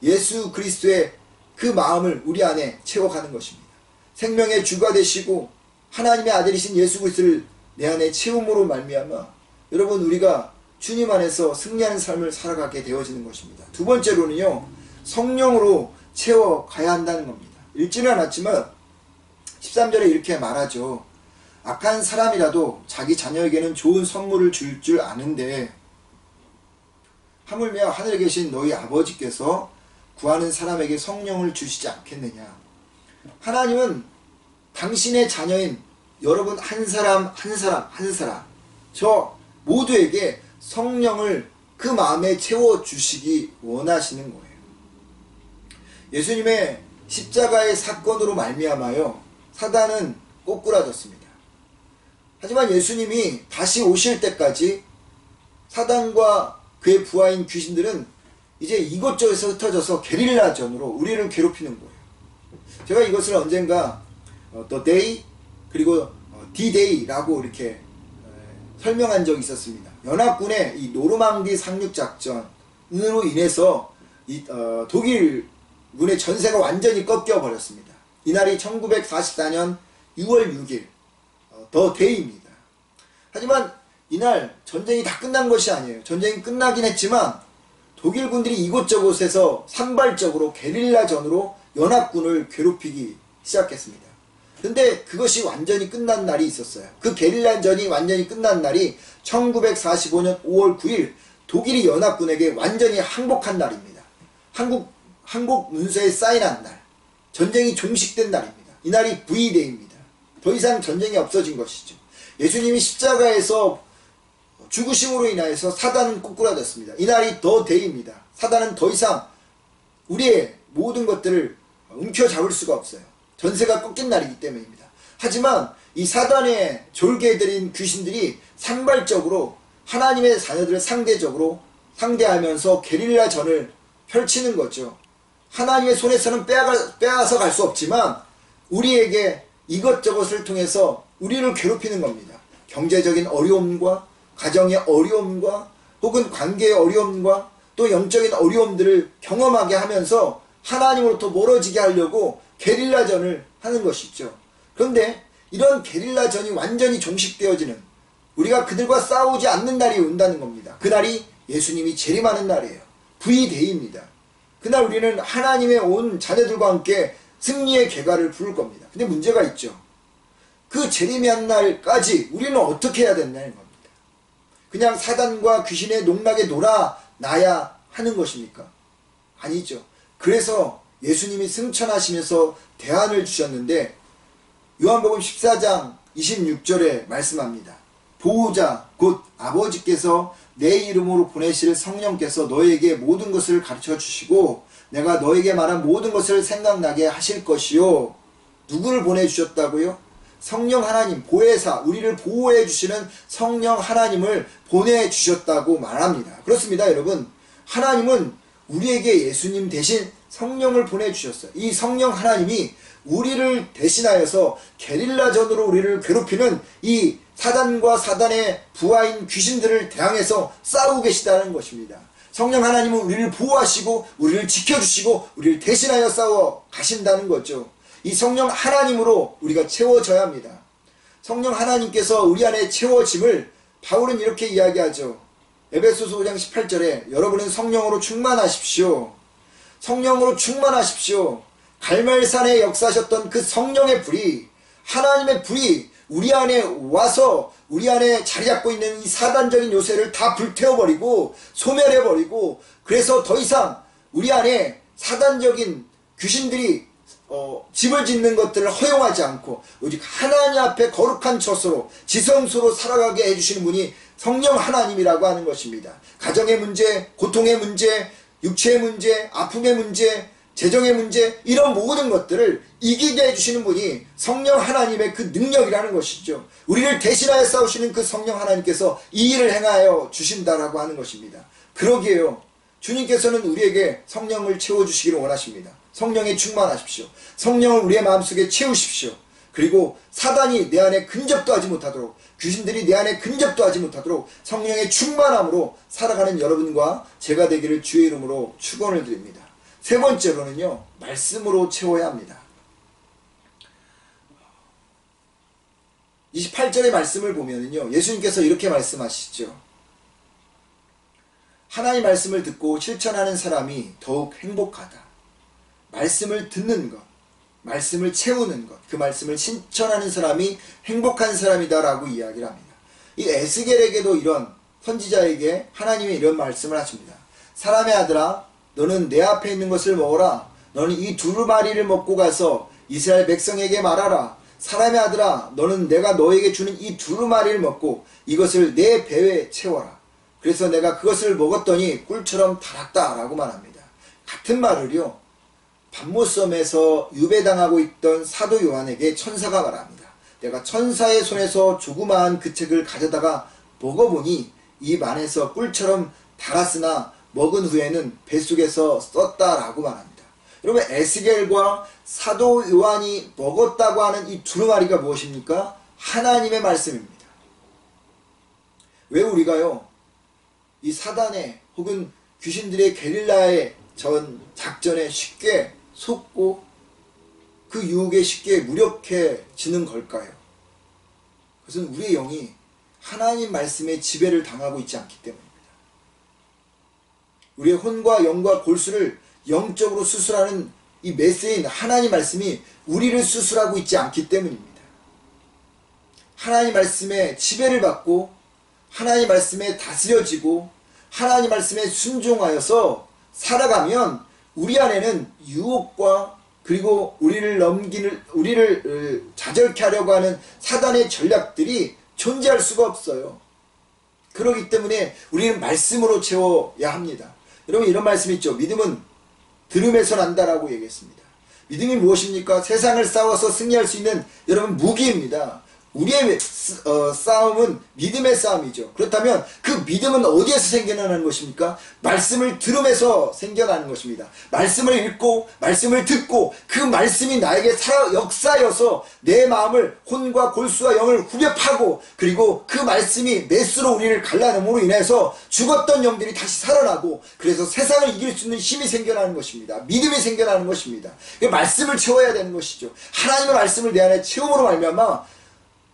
예수 그리스도의 그 마음을 우리 안에 채워가는 것입니다. 생명의 주가 되시고 하나님의 아들이신 예수 그리스도를 내 안에 채움으로 말미암아 여러분, 우리가 주님 안에서 승리하는 삶을 살아가게 되어지는 것입니다. 두 번째로는요, 성령으로 채워가야 한다는 겁니다. 읽지는 않았지만 13절에 이렇게 말하죠. 악한 사람이라도 자기 자녀에게는 좋은 선물을 줄 아는데 하물며 하늘에 계신 너희 아버지께서 구하는 사람에게 성령을 주시지 않겠느냐. 하나님은 당신의 자녀인 여러분 한 사람 저 모두에게 성령을 그 마음에 채워주시기 원하시는 거예요. 예수님의 십자가의 사건으로 말미암아요 사단은 꼬꾸라졌습니다. 하지만 예수님이 다시 오실 때까지 사단과 그의 부하인 귀신들은 이제 이곳저곳에서 흩어져서 게릴라전으로 우리를 괴롭히는 거예요. 제가 이것을 언젠가 The Day 그리고 D-Day라고 이렇게 설명한 적이 있었습니다. 연합군의 이 노르망디 상륙작전으로 인해서 독일군의 전세가 완전히 꺾여 버렸습니다. 이날이 1944년 6월 6일 더 데이입니다. 하지만 이날 전쟁이 다 끝난 것이 아니에요. 전쟁이 끝나긴 했지만 독일군들이 이곳저곳에서 산발적으로 게릴라전으로 연합군을 괴롭히기 시작했습니다. 근데 그것이 완전히 끝난 날이 있었어요. 그 게릴라전이 완전히 끝난 날이 1945년 5월 9일 독일이 연합군에게 완전히 항복한 날입니다. 항복 문서에 사인한 날. 전쟁이 종식된 날입니다. 이날이 V-Day입니다. 더 이상 전쟁이 없어진 것이죠. 예수님이 십자가에서 죽으심으로 인하여서 사단은 꼬꾸라졌습니다. 이날이 더 데이입니다. 사단은 더 이상 우리의 모든 것들을 움켜잡을 수가 없어요. 전세가 꺾인 날이기 때문입니다. 하지만 이 사단의 졸개들인 귀신들이 산발적으로 하나님의 자녀들을 상대하면서 게릴라전을 펼치는 거죠. 하나님의 손에서는 빼앗아 갈 수 없지만 우리에게 이것저것을 통해서 우리를 괴롭히는 겁니다. 경제적인 어려움과 가정의 어려움과 혹은 관계의 어려움과 또 영적인 어려움들을 경험하게 하면서 하나님으로부터 멀어지게 하려고 게릴라전을 하는 것이죠. 그런데 이런 게릴라전이 완전히 종식되어지는, 우리가 그들과 싸우지 않는 날이 온다는 겁니다. 그날이 예수님이 재림하는 날이에요. V-Day입니다. 그날 우리는 하나님의 온 자녀들과 함께 승리의 개가를 부를 겁니다. 근데 문제가 있죠. 그 재림의 날까지 우리는 어떻게 해야 되느냐는 겁니다. 그냥 사단과 귀신의 농락에 놀아나야 하는 것입니까? 아니죠. 그래서 예수님이 승천하시면서 대안을 주셨는데 요한복음 14장 26절에 말씀합니다. 보호자 곧 아버지께서 내 이름으로 보내실 성령께서 너에게 모든 것을 가르쳐 주시고 내가 너에게 말한 모든 것을 생각나게 하실 것이요. 누구를 보내주셨다고요? 성령 하나님, 보혜사, 우리를 보호해 주시는 성령 하나님을 보내주셨다고 말합니다. 그렇습니다, 여러분. 하나님은 우리에게 예수님 대신 성령을 보내주셨어요. 이 성령 하나님이 우리를 대신하여서 게릴라전으로 우리를 괴롭히는 이 사단과 사단의 부하인 귀신들을 대항해서 싸우고 계시다는 것입니다. 성령 하나님은 우리를 보호하시고 우리를 지켜주시고 우리를 대신하여 싸워 가신다는 거죠. 이 성령 하나님으로 우리가 채워져야 합니다. 성령 하나님께서 우리 안에 채워짐을 바울은 이렇게 이야기하죠. 에베소서 5장 18절에 여러분은 성령으로 충만하십시오. 성령으로 충만하십시오. 갈멜산에 역사하셨던 그 성령의 불이, 하나님의 불이 우리 안에 와서 우리 안에 자리 잡고 있는 이 사단적인 요새를 다 불태워버리고 소멸해버리고, 그래서 더 이상 우리 안에 사단적인 귀신들이 집을 짓는 것들을 허용하지 않고 오직 하나님 앞에 거룩한 젖으로 지성소로 살아가게 해주시는 분이 성령 하나님이라고 하는 것입니다. 가정의 문제, 고통의 문제, 육체의 문제, 아픔의 문제, 재정의 문제, 이런 모든 것들을 이기게 해주시는 분이 성령 하나님의 그 능력이라는 것이죠. 우리를 대신하여 싸우시는 그 성령 하나님께서 이 일을 행하여 주신다라고 하는 것입니다. 그러기에요, 주님께서는 우리에게 성령을 채워주시기를 원하십니다. 성령에 충만하십시오. 성령을 우리의 마음속에 채우십시오. 그리고 사단이 내 안에 근접도 하지 못하도록, 귀신들이 내 안에 근접도 하지 못하도록 성령의 충만함으로 살아가는 여러분과 제가 되기를 주의 이름으로 축원을 드립니다. 세 번째로는요, 말씀으로 채워야 합니다. 28절의 말씀을 보면은요, 예수님께서 이렇게 말씀하시죠. 하나님의 말씀을 듣고 실천하는 사람이 더욱 행복하다. 말씀을 듣는 것, 말씀을 채우는 것, 그 말씀을 실천하는 사람이 행복한 사람이다 라고 이야기를 합니다. 이 에스겔에게도 이런 선지자에게 하나님이 이런 말씀을 하십니다. 사람의 아들아, 너는 내 앞에 있는 것을 먹어라. 너는 이 두루마리를 먹고 가서 이스라엘 백성에게 말하라. 사람의 아들아, 너는 내가 너에게 주는 이 두루마리를 먹고 이것을 내 배에 채워라. 그래서 내가 그것을 먹었더니 꿀처럼 달았다 라고 말합니다. 같은 말을요, 밤모섬에서 유배당하고 있던 사도 요한에게 천사가 말합니다. 내가 천사의 손에서 조그마한 그 책을 가져다가 먹어보니 입 안에서 꿀처럼 달았으나 먹은 후에는 뱃속에서 썼다라고 말합니다. 여러분, 에스겔과 사도 요한이 먹었다고 하는 이 두루마리가 무엇입니까? 하나님의 말씀입니다. 왜 우리가요, 이 사단의 혹은 귀신들의 게릴라의 전 작전에 쉽게 속고 그 유혹에 쉽게 무력해지는 걸까요? 그것은 우리의 영이 하나님 말씀의 지배를 당하고 있지 않기 때문입니다. 우리의 혼과 영과 골수를 영적으로 수술하는 이 메시인 하나님 말씀이 우리를 수술하고 있지 않기 때문입니다. 하나님 말씀의 지배를 받고 하나님 말씀에 다스려지고 하나님 말씀에 순종하여서 살아가면 우리 안에는 유혹과 그리고 우리를 좌절케 하려고 하는 사단의 전략들이 존재할 수가 없어요. 그렇기 때문에 우리는 말씀으로 채워야 합니다. 여러분, 이런 말씀이 있죠. 믿음은 들음에서 난다라고 얘기했습니다. 믿음이 무엇입니까? 세상을 싸워서 승리할 수 있는 여러분 무기입니다. 우리의 싸움은 믿음의 싸움이죠. 그렇다면 그 믿음은 어디에서 생겨나는 것입니까? 말씀을 들음에서 생겨나는 것입니다. 말씀을 읽고 말씀을 듣고 그 말씀이 나에게 역사여서 내 마음을 혼과 골수와 영을 후벼파고 그리고 그 말씀이 메스로 우리를 갈라놓음으로 인해서 죽었던 영들이 다시 살아나고 그래서 세상을 이길 수 있는 힘이 생겨나는 것입니다. 믿음이 생겨나는 것입니다. 말씀을 채워야 되는 것이죠. 하나님의 말씀을 내 안에 채움으로 말미암아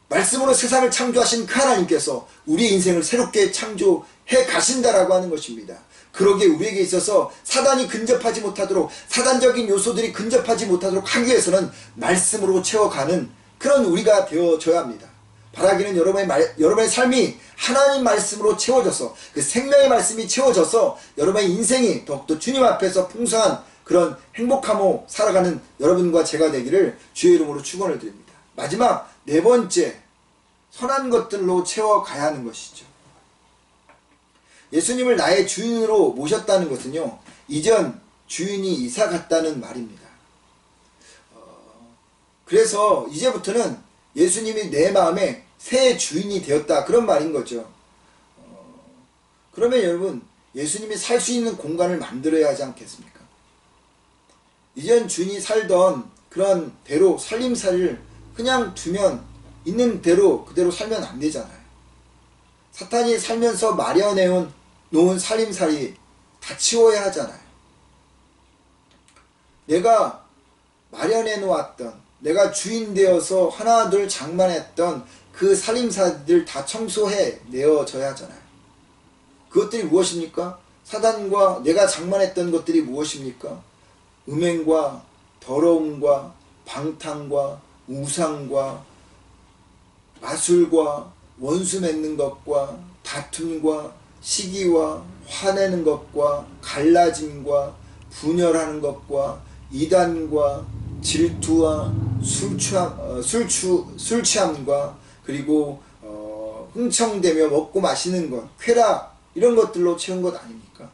말씀으로 세상을 창조하신 그 하나님께서 우리의 인생을 새롭게 창조해 가신다라고 하는 것입니다. 그러기에 우리에게 있어서 사단이 근접하지 못하도록 사단적인 요소들이 근접하지 못하도록 하기 위해서는 말씀으로 채워가는 그런 우리가 되어져야 합니다. 바라기는 여러분의 삶이 하나님 말씀으로 채워져서 그 생명의 말씀이 채워져서 여러분의 인생이 더욱더 주님 앞에서 풍성한 그런 행복함으로 살아가는 여러분과 제가 되기를 주의 이름으로 축원을 드립니다. 마지막 네 번째, 선한 것들로 채워가야 하는 것이죠. 예수님을 나의 주인으로 모셨다는 것은요, 이전 주인이 이사 갔다는 말입니다. 그래서 이제부터는 예수님이 내 마음에 새 주인이 되었다, 그런 말인 거죠. 그러면 여러분, 예수님이 살 수 있는 공간을 만들어야 하지 않겠습니까? 이전 주인이 살던 그런 대로 살림살이를 그냥 두면 있는 대로 그대로 살면 안 되잖아요. 사탄이 살면서 마련해 놓은 살림살이 다 치워야 하잖아요. 내가 마련해 놓았던, 내가 주인 되어서 하나둘 장만했던 그 살림살이들 다 청소해 내어져야 하잖아요. 그것들이 무엇입니까? 사단과 내가 장만했던 것들이 무엇입니까? 음행과 더러움과 방탕과 우상과 마술과 원수 맺는 것과 다툼과 시기와 화내는 것과 갈라짐과 분열하는 것과 이단과 질투와 술 취함과 그리고 흥청대며 먹고 마시는 것, 쾌락 이런 것들로 채운 것 아닙니까?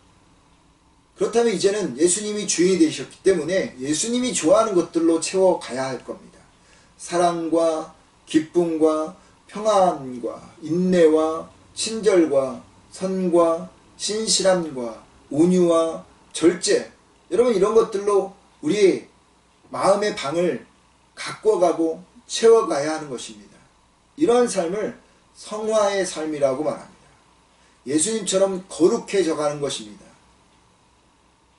그렇다면 이제는 예수님이 주인이 되셨기 때문에 예수님이 좋아하는 것들로 채워가야 할 겁니다. 사랑과 기쁨과 평안과 인내와 친절과 선과 신실함과 온유와 절제, 여러분 이런 것들로 우리 마음의 방을 가꿔가고 채워가야 하는 것입니다. 이러한 삶을 성화의 삶이라고 말합니다. 예수님처럼 거룩해져 가는 것입니다.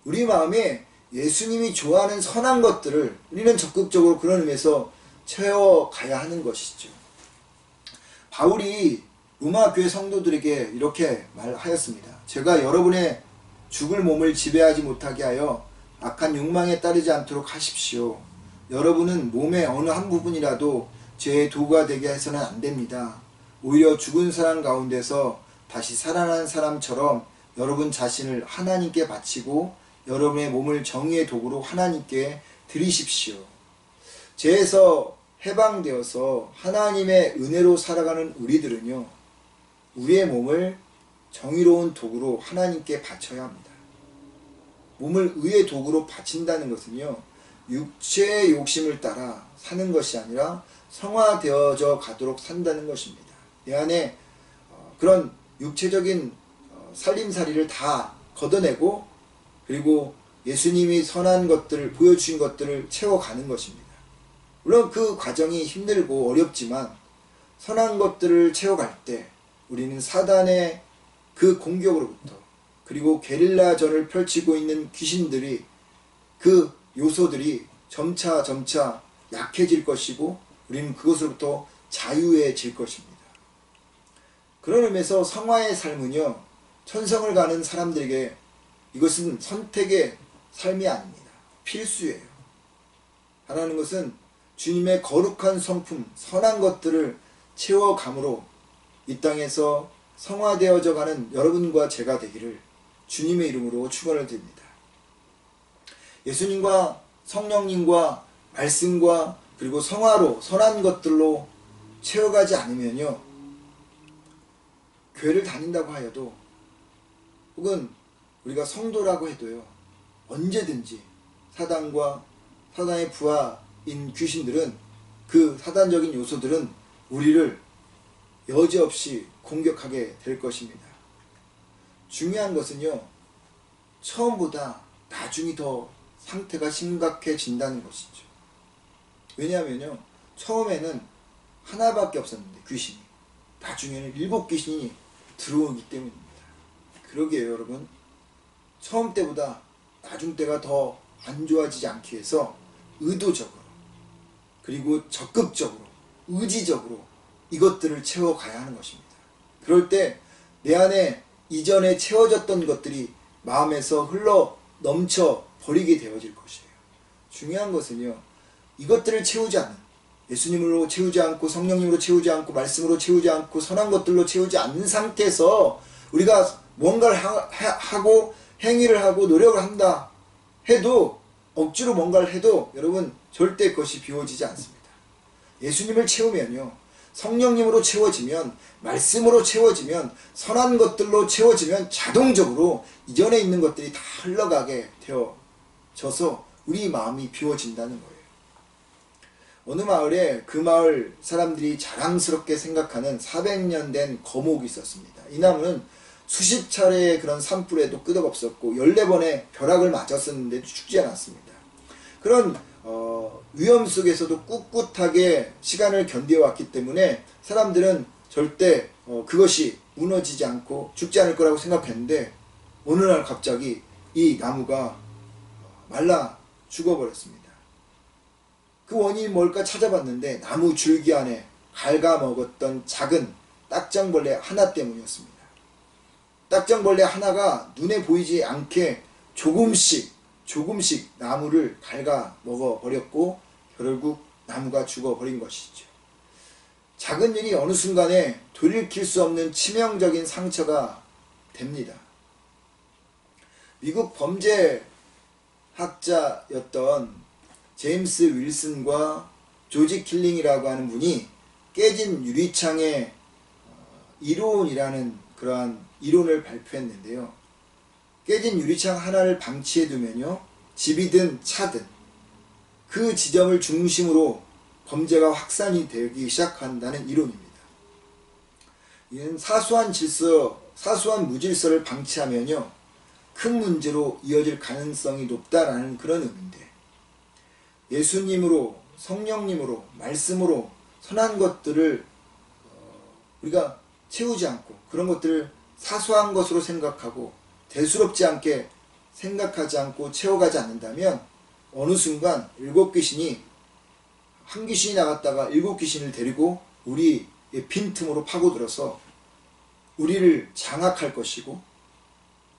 우리 마음에 예수님이 좋아하는 선한 것들을 우리는 적극적으로 그런 의미에서 채워가야 하는 것이죠. 바울이 로마 교회 성도들에게 이렇게 말하였습니다. 제가 여러분의 죽을 몸을 지배하지 못하게 하여 악한 욕망에 따르지 않도록 하십시오. 여러분은 몸의 어느 한 부분이라도 죄의 도구가 되게 해서는 안 됩니다. 오히려 죽은 사람 가운데서 다시 살아난 사람처럼 여러분 자신을 하나님께 바치고 여러분의 몸을 정의의 도구로 하나님께 드리십시오. 죄에서 해방되어서 하나님의 은혜로 살아가는 우리들은요, 우리의 몸을 정의로운 도구로 하나님께 바쳐야 합니다. 몸을 의의 도구로 바친다는 것은요, 육체의 욕심을 따라 사는 것이 아니라 성화되어져 가도록 산다는 것입니다. 내 안에 그런 육체적인 살림살이를 다 걷어내고 그리고 예수님이 선한 것들을 보여주신 것들을 채워가는 것입니다. 물론 그 과정이 힘들고 어렵지만 선한 것들을 채워갈 때 우리는 사단의 그 공격으로부터 그리고 게릴라전을 펼치고 있는 귀신들이 그 요소들이 점차 약해질 것이고 우리는 그것으로부터 자유해질 것입니다. 그런 의미에서 성화의 삶은요, 천성을 가는 사람들에게 이것은 선택의 삶이 아닙니다. 필수예요. 하나는 것은 주님의 거룩한 성품, 선한 것들을 채워감으로 이 땅에서 성화되어져 가는 여러분과 제가 되기를 주님의 이름으로 축원을 드립니다. 예수님과 성령님과 말씀과 그리고 성화로 선한 것들로 채워가지 않으면요, 교회를 다닌다고 하여도 혹은 우리가 성도라고 해도요, 언제든지 사단과 사단의 부하인 귀신들은 그 사단적인 요소들은 우리를 여지없이 공격하게 될 것입니다. 중요한 것은요, 처음보다 나중이 더 상태가 심각해진다는 것이죠. 왜냐하면요, 처음에는 하나밖에 없었는데 귀신이, 나중에는 7귀신이 들어오기 때문입니다. 그러게요, 여러분. 처음 때보다 나중 때가 더 안 좋아지지 않기 위해서 의도적으로 그리고 적극적으로 의지적으로 이것들을 채워가야 하는 것입니다. 그럴 때 내 안에 이전에 채워졌던 것들이 마음에서 흘러 넘쳐 버리게 되어질 것이에요. 중요한 것은요, 이것들을 채우지 않는, 예수님으로 채우지 않고 성령님으로 채우지 않고 말씀으로 채우지 않고 선한 것들로 채우지 않는 상태에서 우리가 뭔가를 하고 행위를 하고 노력을 한다 해도, 억지로 뭔가를 해도 여러분 절대 그것이 비워지지 않습니다. 예수님을 채우면요, 성령님으로 채워지면, 말씀으로 채워지면, 선한 것들로 채워지면 자동적으로 이전에 있는 것들이 다 흘러가게 되어져서 우리 마음이 비워진다는 거예요. 어느 마을에 그 마을 사람들이 자랑스럽게 생각하는 400년 된 거목이 있었습니다. 이 나무는 수십 차례의 그런 산불에도 끄덕없었고 14번의 벼락을 맞았었는데도 죽지 않았습니다. 그런 위험 속에서도 꿋꿋하게 시간을 견뎌왔기 때문에 사람들은 절대 그것이 무너지지 않고 죽지 않을 거라고 생각했는데 어느 날 갑자기 이 나무가 말라 죽어버렸습니다. 그 원인이 뭘까 찾아봤는데 나무 줄기 안에 갉아먹었던 작은 딱정벌레 하나 때문이었습니다. 딱정벌레 하나가 눈에 보이지 않게 조금씩 나무를 갉아먹어 버렸고 결국 나무가 죽어버린 것이죠. 작은 일이 어느 순간에 돌이킬 수 없는 치명적인 상처가 됩니다. 미국 범죄학자였던 제임스 윌슨과 조지 킬링이라고 하는 분이 깨진 유리창의 이론이라는 그러한 이론을 발표했는데요. 깨진 유리창 하나를 방치해두면요, 집이든 차든 그 지점을 중심으로 범죄가 확산이 되기 시작한다는 이론입니다. 이는 사소한 무질서를 방치하면요, 큰 문제로 이어질 가능성이 높다라는 그런 의미인데, 예수님으로, 성령님으로, 말씀으로 선한 것들을 우리가 채우지 않고 그런 것들을 사소한 것으로 생각하고 대수롭지 않게 생각하지 않고 채워가지 않는다면 어느 순간 7귀신이, 한 귀신이 나갔다가 7귀신을 데리고 우리의 빈틈으로 파고들어서 우리를 장악할 것이고,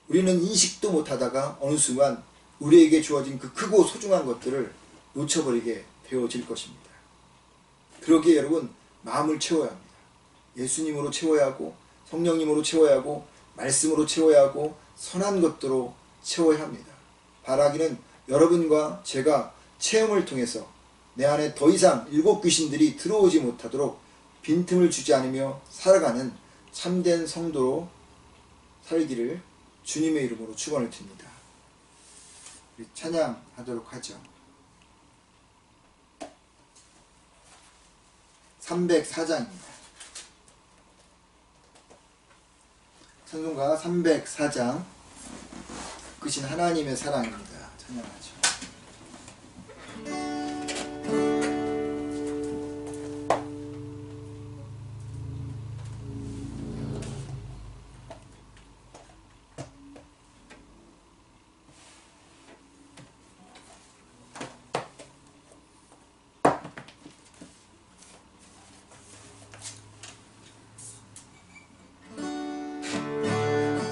우리는 인식도 못하다가 어느 순간 우리에게 주어진 그 크고 소중한 것들을 놓쳐버리게 되어질 것입니다. 그러기에 여러분, 마음을 채워야 합니다. 예수님으로 채워야 하고, 성령님으로 채워야 하고, 말씀으로 채워야 하고, 선한 것들로 채워야 합니다. 바라기는 여러분과 제가 체험을 통해서 내 안에 더 이상 7귀신들이 들어오지 못하도록 빈틈을 주지 않으며 살아가는 참된 성도로 살기를 주님의 이름으로 축원을 드립니다. 우리 찬양하도록 하죠. 304장입니다. 찬송가 304장 크신 하나님의 사랑입니다. 찬양하죠.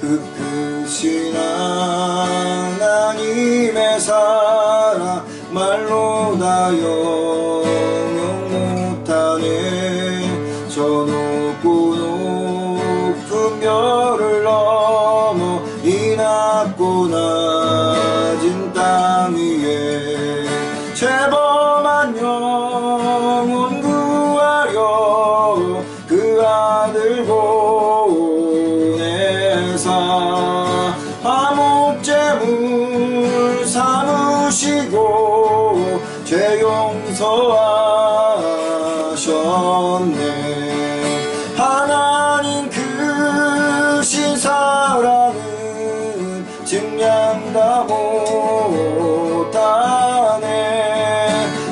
크신 하나님의 사랑 말로 다 영영 못하네. 저 높고 높은 별을 넘어 이 낮고 낮은 땅 위에 죄범한 영혼 구하려 그 아들 화목제물 삼으시고 죄 용서하셨네. 하나님 크신 사랑은 증량 다 못하네.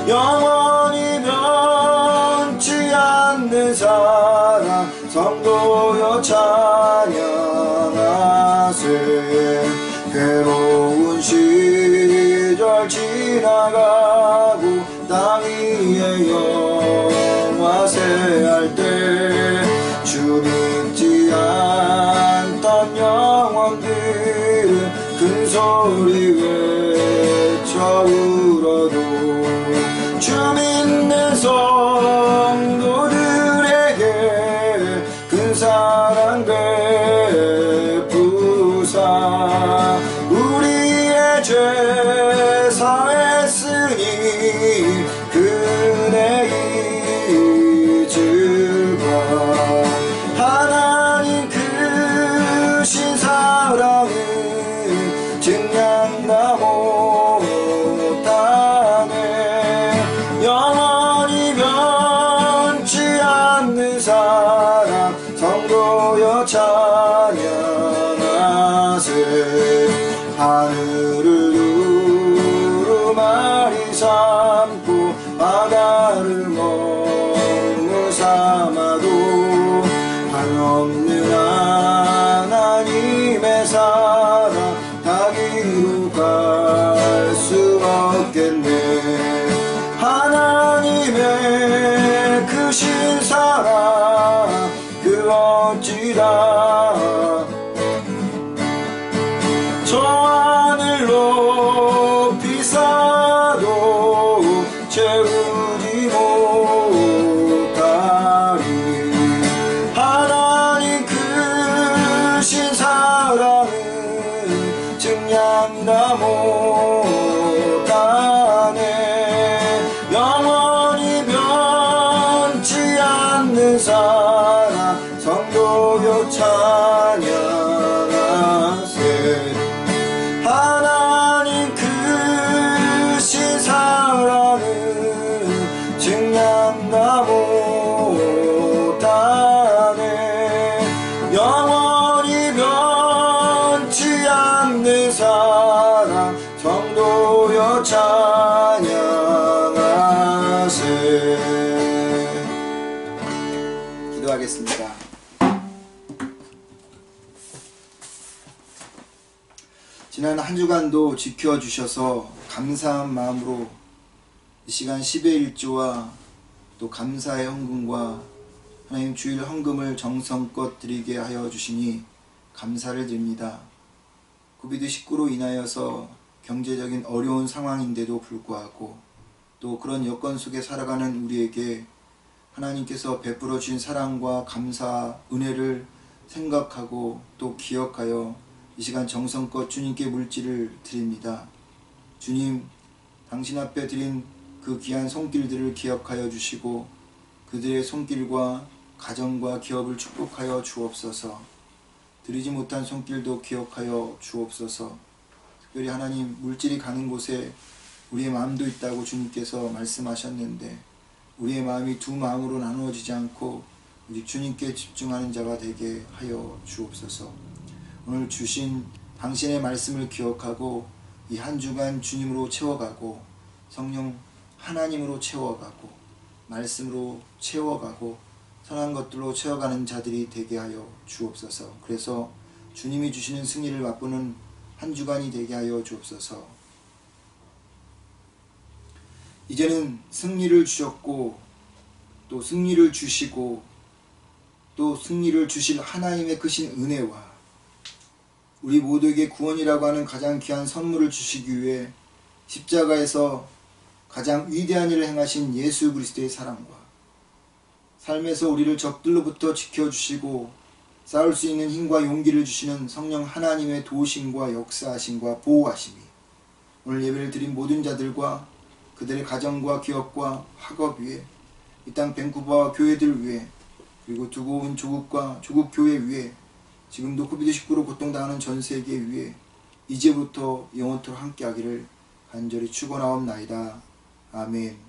영원히 변치 않는 사랑 성도여 찬양하세. 괴로운 시절 지나가고 땅 위에 영화세할 때 주 믿지 않던 영혼들은 큰 소리 외쳐 울어도 주 믿는 성도들에게 큰 사랑 베푸사 우리의 죄 사했으니 그 은혜 잊을까. 하나님 크신 사랑은 증량 다 못하네. 영원히 변치 않는 사랑 성도여 찬양하세. 하늘을 두루마리 삼고 바다를 먹는 삼아도 한없는 하나님의 사랑 다 기록할 수 없겠네. 하나님의 크신 사랑 그 어찌다 저 하늘 높이 쌓아도 채우지 못하리. 하나님 크신 사랑은 증량 다 못하네. 영원히 변치 않는 사랑 성도여 찬양하세. 하나님 크신 사랑은 증량 다 못하네. 영원히 변치 않는 사랑 성도여 찬양하세. 기도하겠습니다. 지난 한 주간도 지켜주셔서 감사한 마음으로 이 시간 10의 1조와 또 감사의 헌금과 하나님 주일 헌금을 정성껏 드리게 하여 주시니 감사를 드립니다. 코비드19로 인하여서 경제적인 어려운 상황인데도 불구하고 또 그런 여건 속에 살아가는 우리에게 하나님께서 베풀어 주신 사랑과 감사, 은혜를 생각하고 또 기억하여 이 시간 정성껏 주님께 물질을 드립니다. 주님, 당신 앞에 드린 그 귀한 손길들을 기억하여 주시고 그들의 손길과 가정과 기업을 축복하여 주옵소서. 드리지 못한 손길도 기억하여 주옵소서. 특별히 하나님, 물질이 가는 곳에 우리의 마음도 있다고 주님께서 말씀하셨는데 우리의 마음이 두 마음으로 나누어지지 않고 오직 주님께 집중하는 자가 되게 하여 주옵소서. 오늘 주신 당신의 말씀을 기억하고 이 한 주간 주님으로 채워가고 성령 하나님으로 채워가고 말씀으로 채워가고 선한 것들로 채워가는 자들이 되게 하여 주옵소서. 그래서 주님이 주시는 승리를 맛보는 한 주간이 되게 하여 주옵소서. 이제는 승리를 주셨고 또 승리를 주시고 또 승리를 주실 하나님의 크신 은혜와 우리 모두에게 구원이라고 하는 가장 귀한 선물을 주시기 위해 십자가에서 가장 위대한 일을 행하신 예수 그리스도의 사랑과 삶에서 우리를 적들로부터 지켜주시고 싸울 수 있는 힘과 용기를 주시는 성령 하나님의 도우심과 역사하심과 보호하심이 오늘 예배를 드린 모든 자들과 그들의 가정과 기업과 학업 위에 이 땅 밴쿠버와 교회들 위에 그리고 두고 온 조국과 조국 교회 위에 지금도 코비드19로 고통당하는 전 세계 위에 이제부터 영원토록 함께하기를 간절히 축원하옵나이다. 아멘.